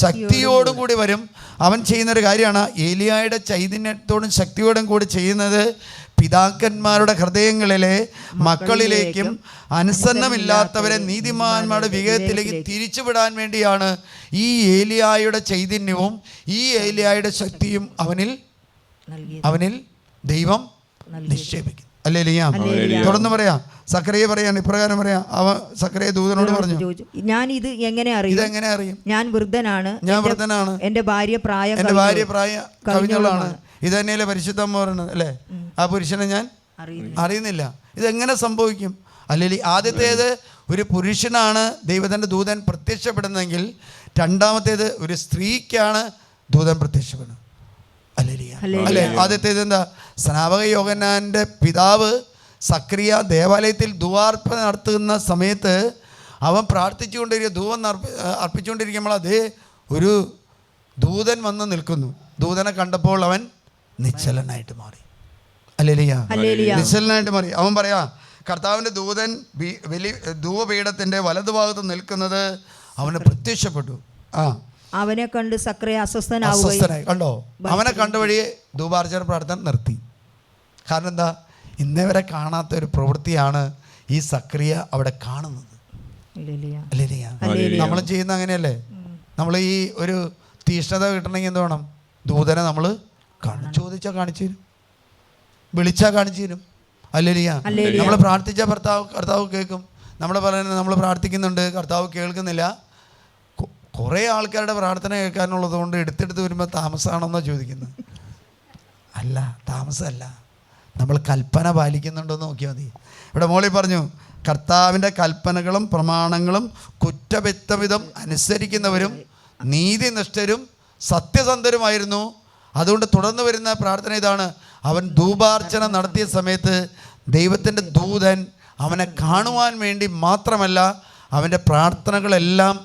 ശക്തിയോടും കൂടി വരും. അവൻ ചെയ്യുന്നൊരു കാര്യമാണ്, ഏലിയായുടെ ചൈതന്യത്തോടും ശക്തിയോടും കൂടി ചെയ്യുന്നത് പിതാക്കന്മാരുടെ ഹൃദയങ്ങളിലെ മക്കളിലേക്കും അനുസരണമില്ലാത്തവരെ നീതിമാന്മാരുടെ വിവേകത്തിലേക്ക് തിരിച്ചുവിടാൻ വേണ്ടിയാണ് ഈ ഏലിയായുടെ ചൈതന്യവും ഈ ഏലിയായുടെ ശക്തിയും അവനിൽ ദൈവം നിക്ഷേപിക്കും. ഹല്ലേലൂയ. തുടർന്ന് പറയാം, സക്കറിയ പറയാണ്, ഇപ്രകാരം പറയാം, സക്കറിയ ദൂതനോട് പറഞ്ഞു, ഞാൻ ഇത് എങ്ങനെ അറിയും? ഞാൻ വൃദ്ധനാണ്, എന്റെ ഭാര്യ പ്രായം കവിഞ്ഞോളാണ്. ഇത് തന്നെയല്ലേ പരിശുദ്ധമ്മ പറയുന്നത്, അല്ലേ? ആ പുരുഷനെ ഞാൻ അറിയുന്നില്ല. ഇതെങ്ങനെ സംഭവിക്കും? അല്ലെങ്കിൽ ആദ്യത്തേത് ഒരു പുരുഷനാണ് ദൈവത്തിൻ്റെ ദൂതൻ പ്രത്യക്ഷപ്പെടുന്നതെങ്കിൽ, രണ്ടാമത്തേത് ഒരു സ്ത്രീക്കാണ് ദൂതൻ പ്രത്യക്ഷപ്പെടുന്നത്. അല്ലേ? ആദ്യത്തേത് എന്താ? സ്നാപക യോഹന്നാൻ്റെ പിതാവ് സക്രിയ ദേവാലയത്തിൽ ധൂപാർപ്പണ നടത്തുന്ന സമയത്ത് അവൻ പ്രാർത്ഥിച്ചുകൊണ്ടിരിക്കുക, ധൂപം അർപ്പിച്ചുകൊണ്ടിരിക്കുമ്പോൾ അതേ ഒരു ദൂതൻ വന്ന് നിൽക്കുന്നു. ദൂതനെ കണ്ടപ്പോൾ അവൻ നിശ്ചലനായിട്ട് മാറി. ഹല്ലേലൂയ. നിശ്ചലനായിട്ട് മാറി. അവൻ പറയാ, കർത്താവിൻ്റെ ദൂതൻ വലിയ ധൂപപീഠത്തിൻ്റെ വലതുഭാഗത്ത് നിൽക്കുന്നത് അവന് പ്രത്യക്ഷപ്പെട്ടു. അവനെ കണ്ട് സക്രിയ അസ്വസ്ഥനായി. കണ്ടോ, അവനെ കണ്ട വഴിയെ ധൂപാർച്ചന പ്രാർത്ഥന നിർത്തി. കാരണം എന്താ? ഇന്നേ വരെ കാണാത്ത ഒരു പ്രവൃത്തിയാണ് ഈ സക്രിയ അവിടെ കാണുന്നത്. നമ്മൾ ചെയ്യുന്ന അങ്ങനെയല്ലേ? നമ്മൾ ഈ ഒരു തീഷ്ണത കിട്ടണമെങ്കിൽ എന്ത് വേണം? ദൂതനെ നമ്മൾ ചോദിച്ചാൽ കാണിച്ചു തരും, വിളിച്ചാൽ കാണിച്ചു തരും. ഹല്ലേലൂയ. നമ്മൾ പ്രാർത്ഥിച്ച കർത്താവ് കേൾക്കും. നമ്മൾ പറയുന്നത് നമ്മൾ പ്രാർത്ഥിക്കുന്നുണ്ട്, കർത്താവ് കേൾക്കുന്നില്ല. കുറേ ആൾക്കാരുടെ പ്രാർത്ഥന കേൾക്കാനുള്ളത് കൊണ്ട് എടുത്തെടുത്ത് വരുമ്പോൾ താമസമാണെന്നാണ് ചോദിക്കുന്നത്. അല്ല, താമസമല്ല, നമ്മൾ കൽപ്പന പാലിക്കുന്നുണ്ടോയെന്ന് നോക്കിയാൽ മതി. ഇവിടെ മോളിൽ പറഞ്ഞു, കർത്താവിൻ്റെ കൽപ്പനകളും പ്രമാണങ്ങളും കുറ്റവിധം അനുസരിക്കുന്നവരും നീതിനിഷ്ഠരും സത്യസന്ധരുമായിരുന്നു. അതുകൊണ്ട് തുടർന്ന് വരുന്ന പ്രാർത്ഥന ഇതാണ്: അവൻ ധൂപാർച്ചന നടത്തിയ സമയത്ത് ദൈവത്തിൻ്റെ ദൂതൻ അവനെ കാണുവാൻ വേണ്ടി മാത്രമല്ല, അവൻ്റെ പ്രാർത്ഥനകളെല്ലാം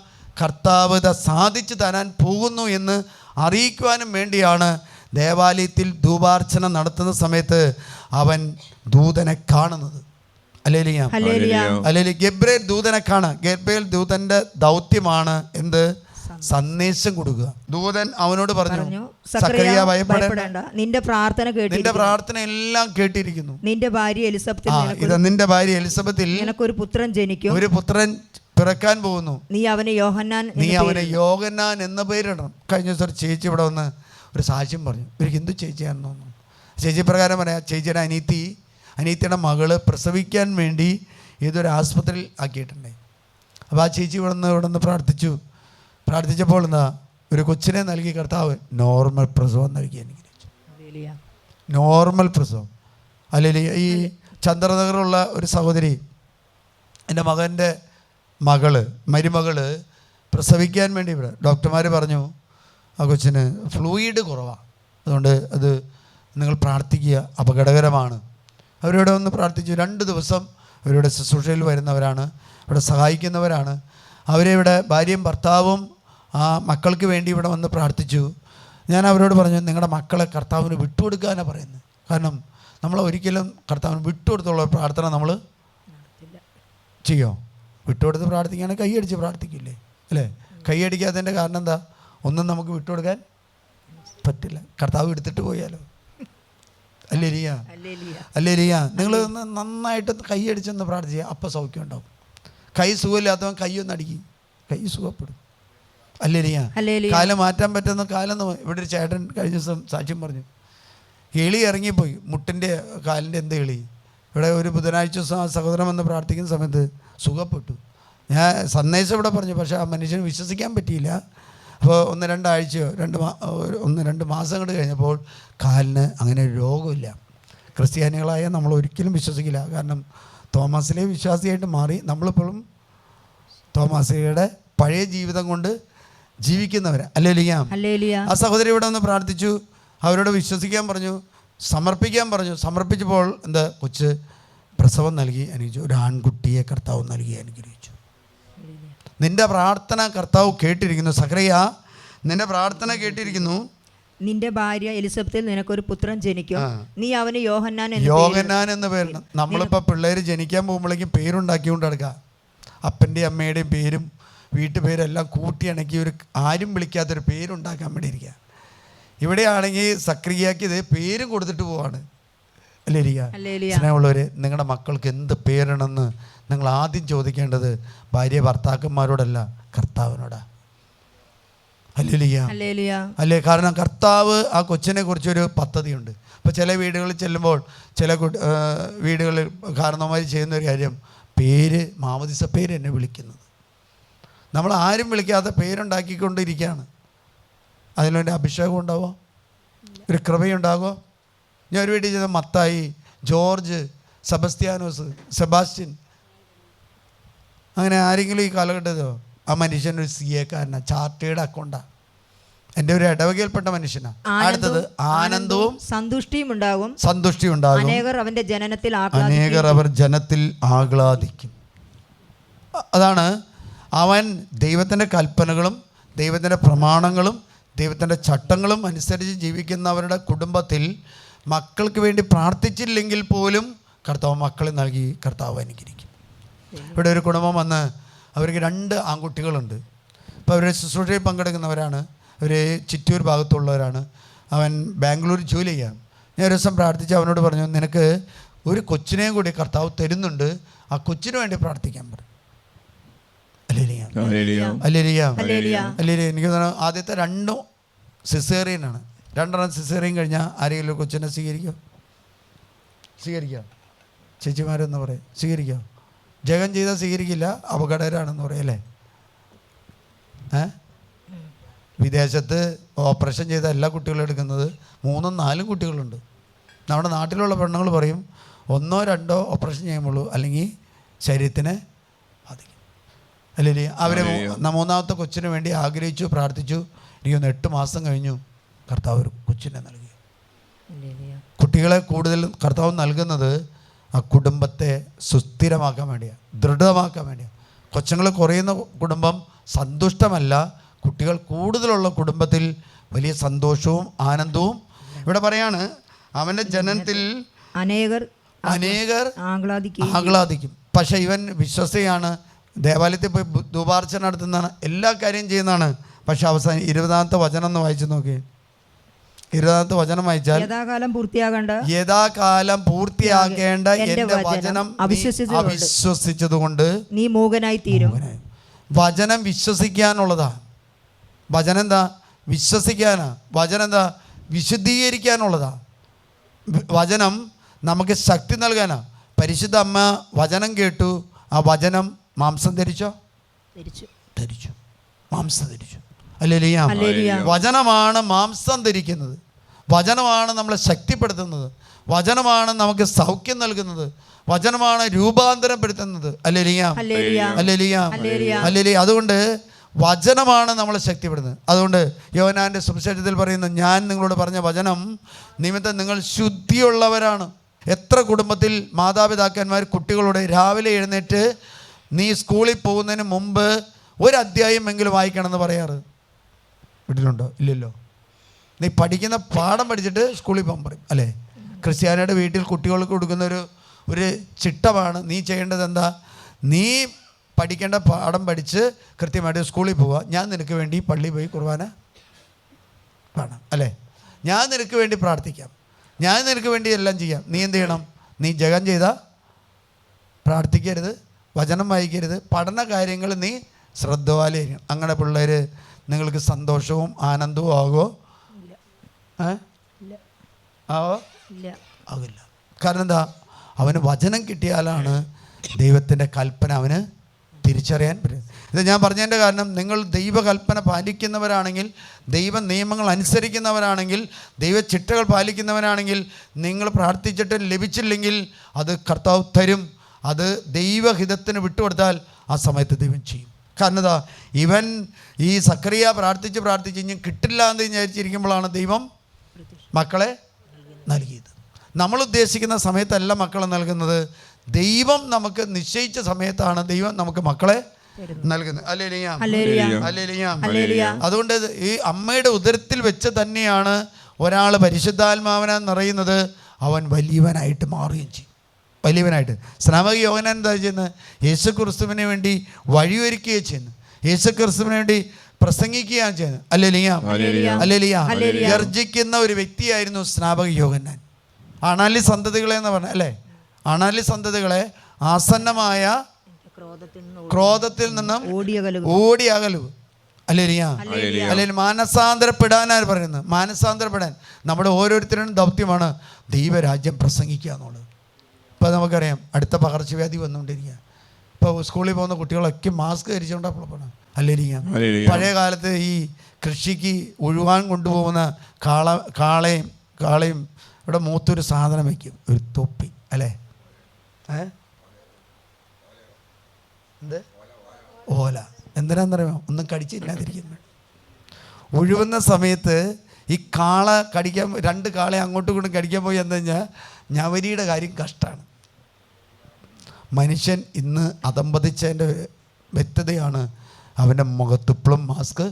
കർത്താവ് സാധിച്ചു തരാൻ പോകുന്നു എന്ന് അറിയിക്കുവാനും വേണ്ടിയാണ് ദേവാലയത്തിൽ ധൂപാർച്ചന നടത്തുന്ന സമയത്ത് അവൻ ദൂതനെ കാണുന്നത്. അല്ലെങ്കിൽ ഗബ്രിയേൽ ദൂതനെ കാണുക. ഗബ്രിയേൽ ദൂതൻ്റെ ദൗത്യമാണ് എന്ത്? സന്ദേശം കൊടുക്കുക. ദൂതൻ അവനോട് പറഞ്ഞു, സക്കറിയ ഭയപ്പെടേണ്ട, നിന്റെ പ്രാർത്ഥന എല്ലാം കേട്ടിരിക്കുന്നു. നിന്റെ ഭാര്യ എലിസബത്തിൽ ഒരു പുത്രൻ പിറക്കാൻ പോകുന്നു. നീ അവനെ യോഹന്നാൻ എന്ന പേരിടണം. കഴിഞ്ഞ ദിവസം ചേച്ചി ഇവിടെ വന്ന് ഒരു സാക്ഷ്യം പറഞ്ഞു. ഒരു ഹിന്ദു ചേച്ചിയാണെന്ന് തോന്നുന്നു. ചേച്ചി പ്രകാരം പറയാം, ചേച്ചിയുടെ അനീത്തിയുടെ മകള് പ്രസവിക്കാൻ വേണ്ടി ഏതൊരു ആസ്പത്രിയിൽ ആക്കിയിട്ടുണ്ടേ. അപ്പോൾ ആ ചേച്ചി ഇവിടെ നിന്ന് പ്രാർത്ഥിച്ചപ്പോൾ എന്താ, ഒരു കൊച്ചിനെ നൽകി കർത്താവ് നോർമൽ പ്രസവം നൽകി അനുഗ്രഹിച്ചു. നോർമൽ പ്രസവം. അല്ലെങ്കിൽ ഈ ചന്ദ്രനഗറുള്ള ഒരു സഹോദരി, എൻ്റെ മകൻ്റെ മരുമകള് പ്രസവിക്കാൻ വേണ്ടി ഇവിടെ ഡോക്ടർമാർ പറഞ്ഞു ആ കൊച്ചിന് ഫ്ലൂയിഡ് കുറവാണ്, അതുകൊണ്ട് അത് നിങ്ങൾ പ്രാർത്ഥിക്കുക, അപകടകരമാണ്. അവരോട് ഒന്ന് പ്രാർത്ഥിച്ചു. 2 ദിവസം അവരുടെ ശുശ്രൂഷയിൽ വരുന്നവരാണ്, ഇവിടെ സഹായിക്കുന്നവരാണ്. അവരിവിടെ ഭാര്യയും ഭർത്താവും ആ മക്കൾക്ക് വേണ്ടി ഇവിടെ വന്ന് പ്രാർത്ഥിച്ചു. ഞാൻ അവരോട് പറഞ്ഞു, നിങ്ങളുടെ മക്കളെ കർത്താവിന് വിട്ടുകൊടുക്കാനാണ് പറയുന്നത്. കാരണം നമ്മൾ ഒരിക്കലും കർത്താവിന് വിട്ടുകൊടുത്തുള്ള പ്രാർത്ഥന നമ്മൾ ചെയ്യോ? വിട്ടുകൊടുത്ത് പ്രാർത്ഥിക്കുകയാണെങ്കിൽ കൈയടിച്ച് പ്രാർത്ഥിക്കില്ലേ, അല്ലേ? കൈയടിക്കാത്തതിൻ്റെ കാരണം എന്താ? ഒന്നും നമുക്ക് വിട്ടുകൊടുക്കാൻ പറ്റില്ല. കർത്താവ് എടുത്തിട്ട് പോയാലോ? അല്ലേലിയ. നിങ്ങൾ ഒന്ന് നന്നായിട്ട് കൈയടിച്ചൊന്ന് പ്രാർത്ഥിക്കുക, അപ്പം സൗഖ്യം ഉണ്ടാവും. കൈ സുഖമില്ലാത്തവൻ കൈയൊന്ന് അടിക്കും, കൈ സുഖപ്പെടും. അല്ലേലിയ. കാലം മാറ്റാൻ പറ്റുന്ന കാലം. ഇവിടെ ഒരു ചേട്ടൻ കഴിഞ്ഞ ദിവസം സാക്ഷ്യം പറഞ്ഞു, എളി ഇറങ്ങിപ്പോയി, മുട്ടിൻ്റെ കാലിൻ്റെ എന്ത് എളി. ഇവിടെ ഒരു ബുധനാഴ്ച സഹോദരൻ വന്ന് പ്രാർത്ഥിക്കുന്ന സമയത്ത് സുഖപ്പെട്ടു. ഞാൻ സന്ദേശം ഇവിടെ പറഞ്ഞു, പക്ഷേ ആ മനുഷ്യന് വിശ്വസിക്കാൻ പറ്റിയില്ല. അപ്പോൾ 1-2 ആഴ്ചയോ 1-2 മാസം കൊണ്ട് കഴിഞ്ഞപ്പോൾ കാലിന് അങ്ങനെ രോഗമില്ല. ക്രിസ്ത്യാനികളായ നമ്മൾ ഒരിക്കലും വിശ്വസിക്കില്ല. കാരണം തോമാസിലെ വിശ്വാസിയായിട്ട് മാറി നമ്മളിപ്പോഴും തോമാസിയുടെ പഴയ ജീവിതം കൊണ്ട് ജീവിക്കുന്നവരാ. അല്ലേലിയ. ആ സഹോദരി ഇവിടെ ഒന്ന് പ്രാർത്ഥിച്ചു, അവരോട് വിശ്വസിക്കാൻ പറഞ്ഞു, സമർപ്പിക്കാൻ പറഞ്ഞു. സമർപ്പിച്ചപ്പോൾ എന്താ, കൊച്ച് പ്രസവം നൽകി അനുഗ്രഹിച്ചു. ഒരു ആൺകുട്ടിയെ കർത്താവ് നൽകി അനുഗ്രഹിച്ചു. നിന്റെ പ്രാർത്ഥന കർത്താവ് കേട്ടിരിക്കുന്നു. സക്കറിയ, നിന്റെ പ്രാർത്ഥന കേട്ടിരിക്കുന്നു. നിന്റെ ഭാര്യ എലിസബത്തിൽ നിനക്കൊരു പുത്രൻ ജനിക്കും. നീ അവന് യോഹന്നാൻ എന്ന പേരിടണം. നമ്മളിപ്പോൾ പിള്ളേർ ജനിക്കാൻ പോകുമ്പോഴേക്കും പേരുണ്ടാക്കിക്കൊണ്ട് കിടക്കുക. അപ്പൻ്റെയും അമ്മയുടെയും പേരും വീട്ടുപേരെല്ലാം കൂട്ടിയിണക്കി ഒരു ആരും വിളിക്കാത്തൊരു പേരുണ്ടാക്കാൻ വേണ്ടി ഇരിക്കുക. ഇവിടെയാണെങ്കിൽ സക്രിയക്ക് ഇത് പേരും കൊടുത്തിട്ട് പോവാണ്. സ്നേഹമുള്ളവർ, നിങ്ങളുടെ മക്കൾക്ക് എന്ത് പേരിടണമെന്ന് നിങ്ങൾ ആദ്യം ചോദിക്കേണ്ടത് ഭാര്യ ഭർത്താക്കന്മാരോടല്ല, കർത്താവിനോടാ. അല്ലേ? കാരണം കർത്താവ് ആ കൊച്ചിനെ കുറിച്ചൊരു പദ്ധതിയുണ്ട്. ഇപ്പോൾ ചില വീടുകളിൽ ചെല്ലുമ്പോൾ ചില വീടുകളിൽ കാരണവന്മാർ ചെയ്യുന്നൊരു കാര്യം, പേര് മാമോദിസ പേര് എന്നെ വിളിക്കുന്നത്. നമ്മൾ ആരും വിളിക്കാത്ത പേരുണ്ടാക്കിക്കൊണ്ടിരിക്കുകയാണ്. അതിനുവേണ്ടി അഭിഷേകം ഉണ്ടാവോ? ഒരു കൃപയുണ്ടാകുമോ? ഞാൻ ഒരു വീട്ടിൽ ചെയ്ത മത്തായി, ജോർജ്, സെബാസ്റ്റ്യൻ, അങ്ങനെ ആരെങ്കിലും ഈ കാലഘട്ടത്തിലോ? ആ മനുഷ്യനൊരു CA കാരനാണ്, ചാർട്ടേഡ് അക്കൗണ്ടാണ്. എൻ്റെ ഒരു ഇടവകയിൽപ്പെട്ട മനുഷ്യനാണ്. അടുത്തത് ആനന്ദവും സന്തുഷ്ടിയും ഉണ്ടാകും. സന്തുഷ്ടി ഉണ്ടാകും. അനേകർ അവന്റെ ജനനത്തിൽ അനേകർ അവർ ജനത്തിൽ ആഹ്ലാദിക്കും. അതാണ് അവൻ ദൈവത്തിൻ്റെ കൽപ്പനകളും ദൈവത്തിൻ്റെ പ്രമാണങ്ങളും ദൈവത്തിൻ്റെ ചട്ടങ്ങളും അനുസരിച്ച് ജീവിക്കുന്നവരുടെ കുടുംബത്തിൽ മക്കൾക്ക് വേണ്ടി പ്രാർത്ഥിച്ചില്ലെങ്കിൽ പോലും കർത്താവ് മക്കളെ നൽകി കർത്താവ് അനുഗ്രഹിക്കും. ഇവിടെ ഒരു കുടുംബം വന്ന് അവർക്ക് 2 ആൺകുട്ടികളുണ്ട്. അപ്പോൾ അവർ ശുശ്രൂഷയിൽ പങ്കെടുക്കുന്നവരാണ്. അവർ ചിറ്റൂർ ഭാഗത്തുള്ളവരാണ്. അവൻ ബാംഗ്ലൂർ ജോലി ചെയ്യാം. ഞാൻ ഒരു ദിവസം പ്രാർത്ഥിച്ച് അവനോട് പറഞ്ഞു, നിനക്ക് ഒരു കൊച്ചിനെയും കൂടി കർത്താവ് തരുന്നുണ്ട്, ആ കൊച്ചിന് വേണ്ടി പ്രാർത്ഥിക്കാൻ പറഞ്ഞു. എനിക്ക് തോന്നുന്നു ആദ്യത്തെ 2 സിസേറിയനാണ്. 2 സിസേറിയൻ കഴിഞ്ഞാൽ ആരെങ്കിലും കൊച്ചിനെ സ്വീകരിക്കാം? ചേച്ചിമാരെന്ന് പറയും സ്വീകരിക്കാം. ജഗൻ ചെയ്താൽ സ്വീകരിക്കില്ല, അപകടകരാണെന്ന് പറയല്ലേ. വിദേശത്ത് ഓപ്പറേഷൻ ചെയ്ത എല്ലാ കുട്ടികളും എടുക്കുന്നത് 3ഉം 4ഉം കുട്ടികളുണ്ട്. നമ്മുടെ നാട്ടിലുള്ള പെണ്ണുങ്ങൾ പറയും 1ഓ 2ഓ ഓപ്പറേഷൻ ചെയ്യുമ്പോഴൂ, അല്ലെങ്കിൽ ശരീരത്തിനെ ബാധിക്കും. അല്ലെങ്കിൽ അവർ 3ാമത്തെ കൊച്ചിന് വേണ്ടി ആഗ്രഹിച്ചു, പ്രാർത്ഥിച്ചു. എനിക്കൊന്ന് 8 മാസം കഴിഞ്ഞു കർത്താവ് ഒരു കൊച്ചിനെ നൽകി. കുട്ടികളെ കൂടുതൽ കർത്താവ് നൽകുന്നത് ആ കുടുംബത്തെ സുസ്ഥിരമാക്കാൻ വേണ്ടിയാണ്, ദൃഢമാക്കാൻ വേണ്ടിയാണ്. കൊച്ചുങ്ങൾ കുറയുന്ന കുടുംബം സന്തുഷ്ടമല്ല. കുട്ടികൾ കൂടുതലുള്ള കുടുംബത്തിൽ വലിയ സന്തോഷവും ആനന്ദവും. ഇവിടെ പറയാണ് അവൻ്റെ ജനനത്തിൽ അനേകർ ആഹ്ലാദിക്കും. പക്ഷേ ഇവൻ വിശ്വസ്തയാണ്. ദേവാലയത്തിൽ പോയി ധൂപാർച്ചന നടത്തുന്നതാണ്, എല്ലാ കാര്യം ചെയ്യുന്നതാണ്. പക്ഷെ അവസാനം 20ാമത്തെ വചനം ഒന്ന് വായിച്ചു നോക്കി. 20ാമത്തെ വചനം വായിച്ചാൽ യഥാകാലം പൂർത്തിയാകേണ്ട എൻ്റെ വചനം അവിശ്വസിച്ചതുകൊണ്ട് നീ മൂകനായി തീരും. വചനം വിശ്വസിക്കാനുള്ളതാ. വചനം എന്താ? വിശ്വസിക്കാനാ. വചനം എന്താ? വിശുദ്ധീകരിക്കാനുള്ളതാ. വചനം നമുക്ക് ശക്തി നൽകാനാ. പരിശുദ്ധ അമ്മ വചനം കേട്ടു, ആ വചനം മാംസം ധരിച്ചോ? ധരിച്ചു. മാംസം ധരിച്ചു. ഹല്ലേലൂയ. വചനമാണ് മാംസം ധരിക്കുന്നത്. വചനമാണ് നമ്മളെ ശക്തിപ്പെടുത്തുന്നത്. വചനമാണ് നമുക്ക് സൗഖ്യം നൽകുന്നത്. വചനമാണ് രൂപാന്തരപ്പെടുത്തുന്നത്. ഹല്ലേലൂയ. അതുകൊണ്ട് വചനമാണ് നമ്മളെ ശക്തിപ്പെടുന്നത്. അതുകൊണ്ട് യോഹന്നാന്റെ സുവിശേഷത്തിൽ പറയുന്നു, ഞാൻ നിങ്ങളോട് പറഞ്ഞ വചനം നിമിത്തം നിങ്ങൾ ശുദ്ധിയുള്ളവരാണ്. എത്ര കുടുംബത്തിൽ മാതാപിതാക്കന്മാർ കുട്ടികളോട് രാവിലെ എഴുന്നേറ്റ് നീ സ്കൂളിൽ പോകുന്നതിന് മുമ്പ് 1 അധ്യായമെങ്കിലും വായിക്കണമെന്ന് പറയാറ്? വീട്ടിലുണ്ടോ? ഇല്ലല്ലോ. നീ പഠിക്കുന്ന പാഠം പഠിച്ചിട്ട് സ്കൂളിൽ പോകാൻ പറയും അല്ലേ? ക്രിസ്ത്യാനിയുടെ വീട്ടിൽ കുട്ടികൾക്ക് കൊടുക്കുന്ന ഒരു ചിട്ടമാണ്. നീ ചെയ്യേണ്ടത് എന്താ? നീ പഠിക്കേണ്ട പാഠം പഠിച്ച് കൃത്യമായിട്ട് സ്കൂളിൽ പോവുക. ഞാൻ നിനക്ക് വേണ്ടി പള്ളിയിൽ പോയി കുർബാന വേണം അല്ലേ? ഞാൻ നിനക്ക് വേണ്ടി പ്രാർത്ഥിക്കാം, ഞാൻ നിനക്ക് വേണ്ടി എല്ലാം ചെയ്യാം. നീ എന്ത് ചെയ്യണം? നീ ജഗം ചെയ്താൽ പ്രാർത്ഥിക്കരുത്, വചനം വായിക്കരുത്, പഠന കാര്യങ്ങൾ നീ ശ്രദ്ധവാലായിരിക്കണം. അങ്ങനെ പിള്ളേർ നിങ്ങൾക്ക് സന്തോഷവും ആനന്ദവും ആകുമോ? ആകില്ല. കാരണം എന്താ? അവന് വചനം കിട്ടിയാലാണ് ദൈവത്തിൻ്റെ കൽപ്പന അവന് തിരിച്ചറിയാൻ പറ്റും. ഇത് ഞാൻ പറഞ്ഞതിൻ്റെ കാരണം, നിങ്ങൾ ദൈവകൽപ്പന പാലിക്കുന്നവരാണെങ്കിൽ, ദൈവ നിയമങ്ങൾ അനുസരിക്കുന്നവരാണെങ്കിൽ, ദൈവ ചിട്ടകൾ പാലിക്കുന്നവരാണെങ്കിൽ, നിങ്ങൾ പ്രാർത്ഥിച്ചിട്ട് ലഭിച്ചില്ലെങ്കിൽ അത് കർത്താവ് തരും. അത് ദൈവഹിതത്തിന് വിട്ടുകൊടുത്താൽ ആ സമയത്ത് ദൈവം ചെയ്യും. കാരണം എന്താ? ഇവൻ ഈ സക്കറിയ പ്രാർത്ഥിച്ച് ഇനി കിട്ടില്ല എന്ന് വിചാരിച്ചിരിക്കുമ്പോഴാണ് ദൈവം മക്കളെ നൽകിയത്. നമ്മൾ ഉദ്ദേശിക്കുന്ന സമയത്തല്ല മക്കളെ നൽകുന്നത്. ദൈവം നമുക്ക് നിശ്ചയിച്ച സമയത്താണ് ദൈവം നമുക്ക് മക്കളെ നൽകുന്നത്. അതുകൊണ്ട് ഈ അമ്മയുടെ ഉദരത്തിൽ വെച്ച് തന്നെയാണ് ഒരാൾ പരിശുദ്ധാത്മാവിനാൽ നിറയുന്നത്. അവൻ വലിയവനായിട്ട് മാറുകയും ചെയ്യും. വലിയവനായിട്ട് സ്നാപക യോഹന്നാൻ എന്താ ചെയ്യുന്നത്? യേശു ക്രിസ്തുവിന് വേണ്ടി വഴിയൊരുക്കുകയും ചെയ്യുന്നു. യേശു ക്രിസ്തുവിന് വേണ്ടി പ്രസംഗിക്കുകയാണ് ചെയ്യുന്നത്. ഹല്ലേലൂയ. ഗർജിക്കുന്ന ഒരു വ്യക്തിയായിരുന്നു സ്നാപക യോഹന്നാൻ. അണാലി സന്തതികളെ എന്ന് പറഞ്ഞ അല്ലേ? അണാലി സന്തതികളെ ആസന്നമായ ക്രോധത്തിൽ നിന്നും ഓടി അകലു. അല്ലെങ്കിൽ മാനസാന്തരപ്പെടാനാണ് പറയുന്നത്. മാനസാന്തരപ്പെടാൻ നമ്മുടെ ഓരോരുത്തരും ദൗത്യമാണ് ദൈവരാജ്യം പ്രസംഗിക്കുക എന്നുള്ളത്. ഇപ്പോൾ നമുക്കറിയാം അടുത്ത പകർച്ചവ്യാധി വന്നുകൊണ്ടിരിക്കുക. ഇപ്പോൾ സ്കൂളിൽ പോകുന്ന കുട്ടികളൊക്കെ മാസ്ക് ധരിച്ചുകൊണ്ടാണ് പോകണം. അല്ലെങ്കിൽ പഴയ കാലത്ത് ഈ കൃഷിക്ക് ഉഴുവാൻ കൊണ്ടുപോകുന്ന കാളയും ഇവിടെ മൂത്തൊരു സാധനം വയ്ക്കും, ഒരു തൊപ്പി അല്ലേ? എന്ത് ഓല? എന്തിനാണെന്നറിയാമോ? ഒന്നും കടിച്ചില്ലാതിരിക്കുന്നു. ഒഴുകുന്ന സമയത്ത് ഈ കാള കടിക്കാൻ, 2 കാളയെ അങ്ങോട്ടും ഇങ്ങോട്ടും കടിക്കാൻ പോയി എന്ന് കഴിഞ്ഞാൽ ഞവരിയുടെ കാര്യം കഷ്ടമാണ്. മനുഷ്യൻ ഇന്ന് അധംപതിച്ചതിൻ്റെ വ്യക്തതയാണ് അവൻ്റെ മുഖത്തുപ്പളും മാസ്ക്.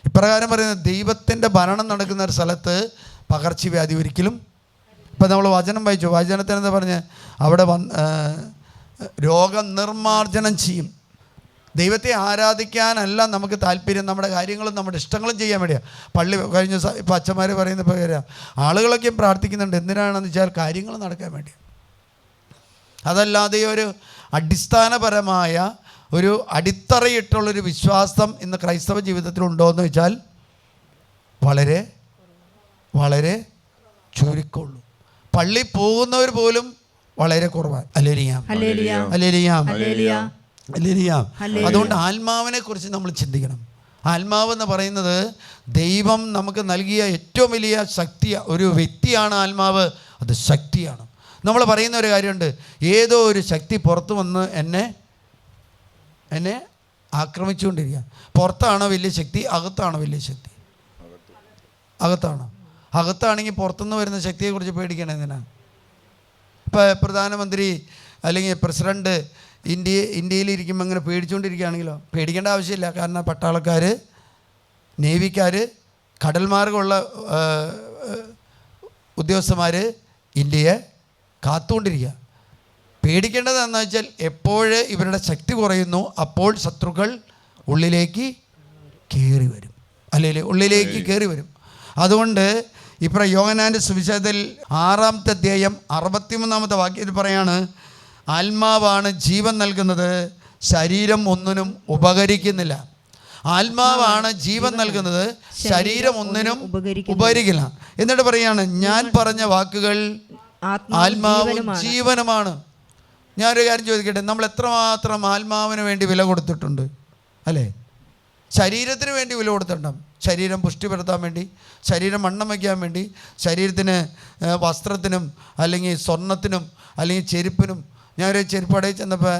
ഇപ്രകാരം പറയുന്നത്, ദൈവത്തിൻ്റെ ഭരണം നടക്കുന്ന ഒരു സ്ഥലത്ത് പകർച്ചവ്യാധി ഒരിക്കലും. ഇപ്പം നമ്മൾ വചനം വായിച്ചു, വചനത്തിനെന്ന് പറഞ്ഞ് അവിടെ രോഗം നിർമ്മാർജ്ജനം ചെയ്യും. ദൈവത്തെ ആരാധിക്കാനല്ല നമുക്ക് താല്പര്യം, നമ്മുടെ കാര്യങ്ങളും നമ്മുടെ ഇഷ്ടങ്ങളും ചെയ്യാൻ വേണ്ടിയാണ്. പള്ളി കഴിഞ്ഞ ഇപ്പം അച്ഛന്മാർ പറയുന്ന പേരാ, ആളുകളൊക്കെ പ്രാർത്ഥിക്കുന്നുണ്ട്. എന്തിനാണെന്ന് വെച്ചാൽ കാര്യങ്ങൾ നടക്കാൻ വേണ്ടി. അതല്ലാതെ ഒരു അടിസ്ഥാനപരമായ ഒരു അടിത്തറയിട്ടുള്ളൊരു വിശ്വാസം ഇന്ന് ക്രൈസ്തവ ജീവിതത്തിലുണ്ടോ എന്ന് വെച്ചാൽ വളരെ വളരെ ചുരുക്കമുള്ളൂ. പള്ളി പോകുന്നവർ പോലും വളരെ കുറവാണ്. അതുകൊണ്ട് ആത്മാവിനെ കുറിച്ച് നമ്മൾ ചിന്തിക്കണം. ആത്മാവെന്ന് പറയുന്നത് ദൈവം നമുക്ക് നൽകിയ ഏറ്റവും വലിയ ശക്തി, ഒരു വ്യക്തിയാണ് ആത്മാവ്. അത് ശക്തിയാണ്. നമ്മൾ പറയുന്ന ഒരു കാര്യമുണ്ട്, ഏതോ ഒരു ശക്തി പുറത്തു വന്ന് എന്നെ ആക്രമിച്ചുകൊണ്ടിരിക്കുക. പുറത്താണോ വലിയ ശക്തി, അകത്താണോ വലിയ ശക്തി? അകത്താണോ? അകത്താണെങ്കിൽ പുറത്തുനിന്ന് വരുന്ന ശക്തിയെക്കുറിച്ച് പേടിക്കണം. എന്തിനാണ്? ഇപ്പോൾ പ്രധാനമന്ത്രി അല്ലെങ്കിൽ പ്രസിഡൻറ്റ് ഇന്ത്യയിലിരിക്കുമ്പോൾ ഇങ്ങനെ പേടിച്ചുകൊണ്ടിരിക്കുകയാണെങ്കിലോ? പേടിക്കേണ്ട ആവശ്യമില്ല. കാരണം പട്ടാളക്കാർ, നേവിക്കാർ, കടൽ മാർഗമുള്ള ഉദ്യോഗസ്ഥന്മാർ ഇന്ത്യയെ കാത്തുകൊണ്ടിരിക്കുക. പേടിക്കേണ്ടത് എന്താണെന്ന് വെച്ചാൽ എപ്പോഴ് ഇവരുടെ ശക്തി കുറയുന്നു അപ്പോൾ ശത്രുക്കൾ ഉള്ളിലേക്ക് കയറി വരും, അല്ലെങ്കിൽ ഉള്ളിലേക്ക് കയറി വരും. അതുകൊണ്ട് ഇപ്പോൾ യോഹന്നാൻ്റെ സുവിശേഷത്തിൽ 6-ാമത്തെ അധ്യായം 63-ാമത്തെ വാക്യത്തിൽ പറയാണ്, ആത്മാവാണ് ജീവൻ നൽകുന്നത്, ശരീരം ഒന്നിനും ഉപകരിക്കുന്നില്ല. ആത്മാവാണ് ജീവൻ നൽകുന്നത്, ശരീരം ഒന്നിനും ഉപകരിക്കില്ല. എന്നിട്ട് പറയാണ്, ഞാൻ പറഞ്ഞ വാക്കുകൾ ആത്മാവും ജീവനുമാണ്. ഞാനൊരു കാര്യം ചോദിക്കട്ടെ, നമ്മൾ എത്രമാത്രം ആത്മാവിന് വേണ്ടി വില കൊടുത്തിട്ടുണ്ട്? അല്ലേ? ശരീരത്തിന് വേണ്ടി വില കൊടുത്തിട്ടുണ്ടാകും. ശരീരം പുഷ്ടിപ്പെടുത്താൻ വേണ്ടി, ശരീരം വണ്ണം വയ്ക്കാൻ വേണ്ടി, ശരീരത്തിന് വസ്ത്രത്തിനും അല്ലെങ്കിൽ സ്വർണത്തിനും അല്ലെങ്കിൽ ചെരുപ്പിനും. ഞാനൊരു ചെരുപ്പടയിൽ ചെന്നപ്പോൾ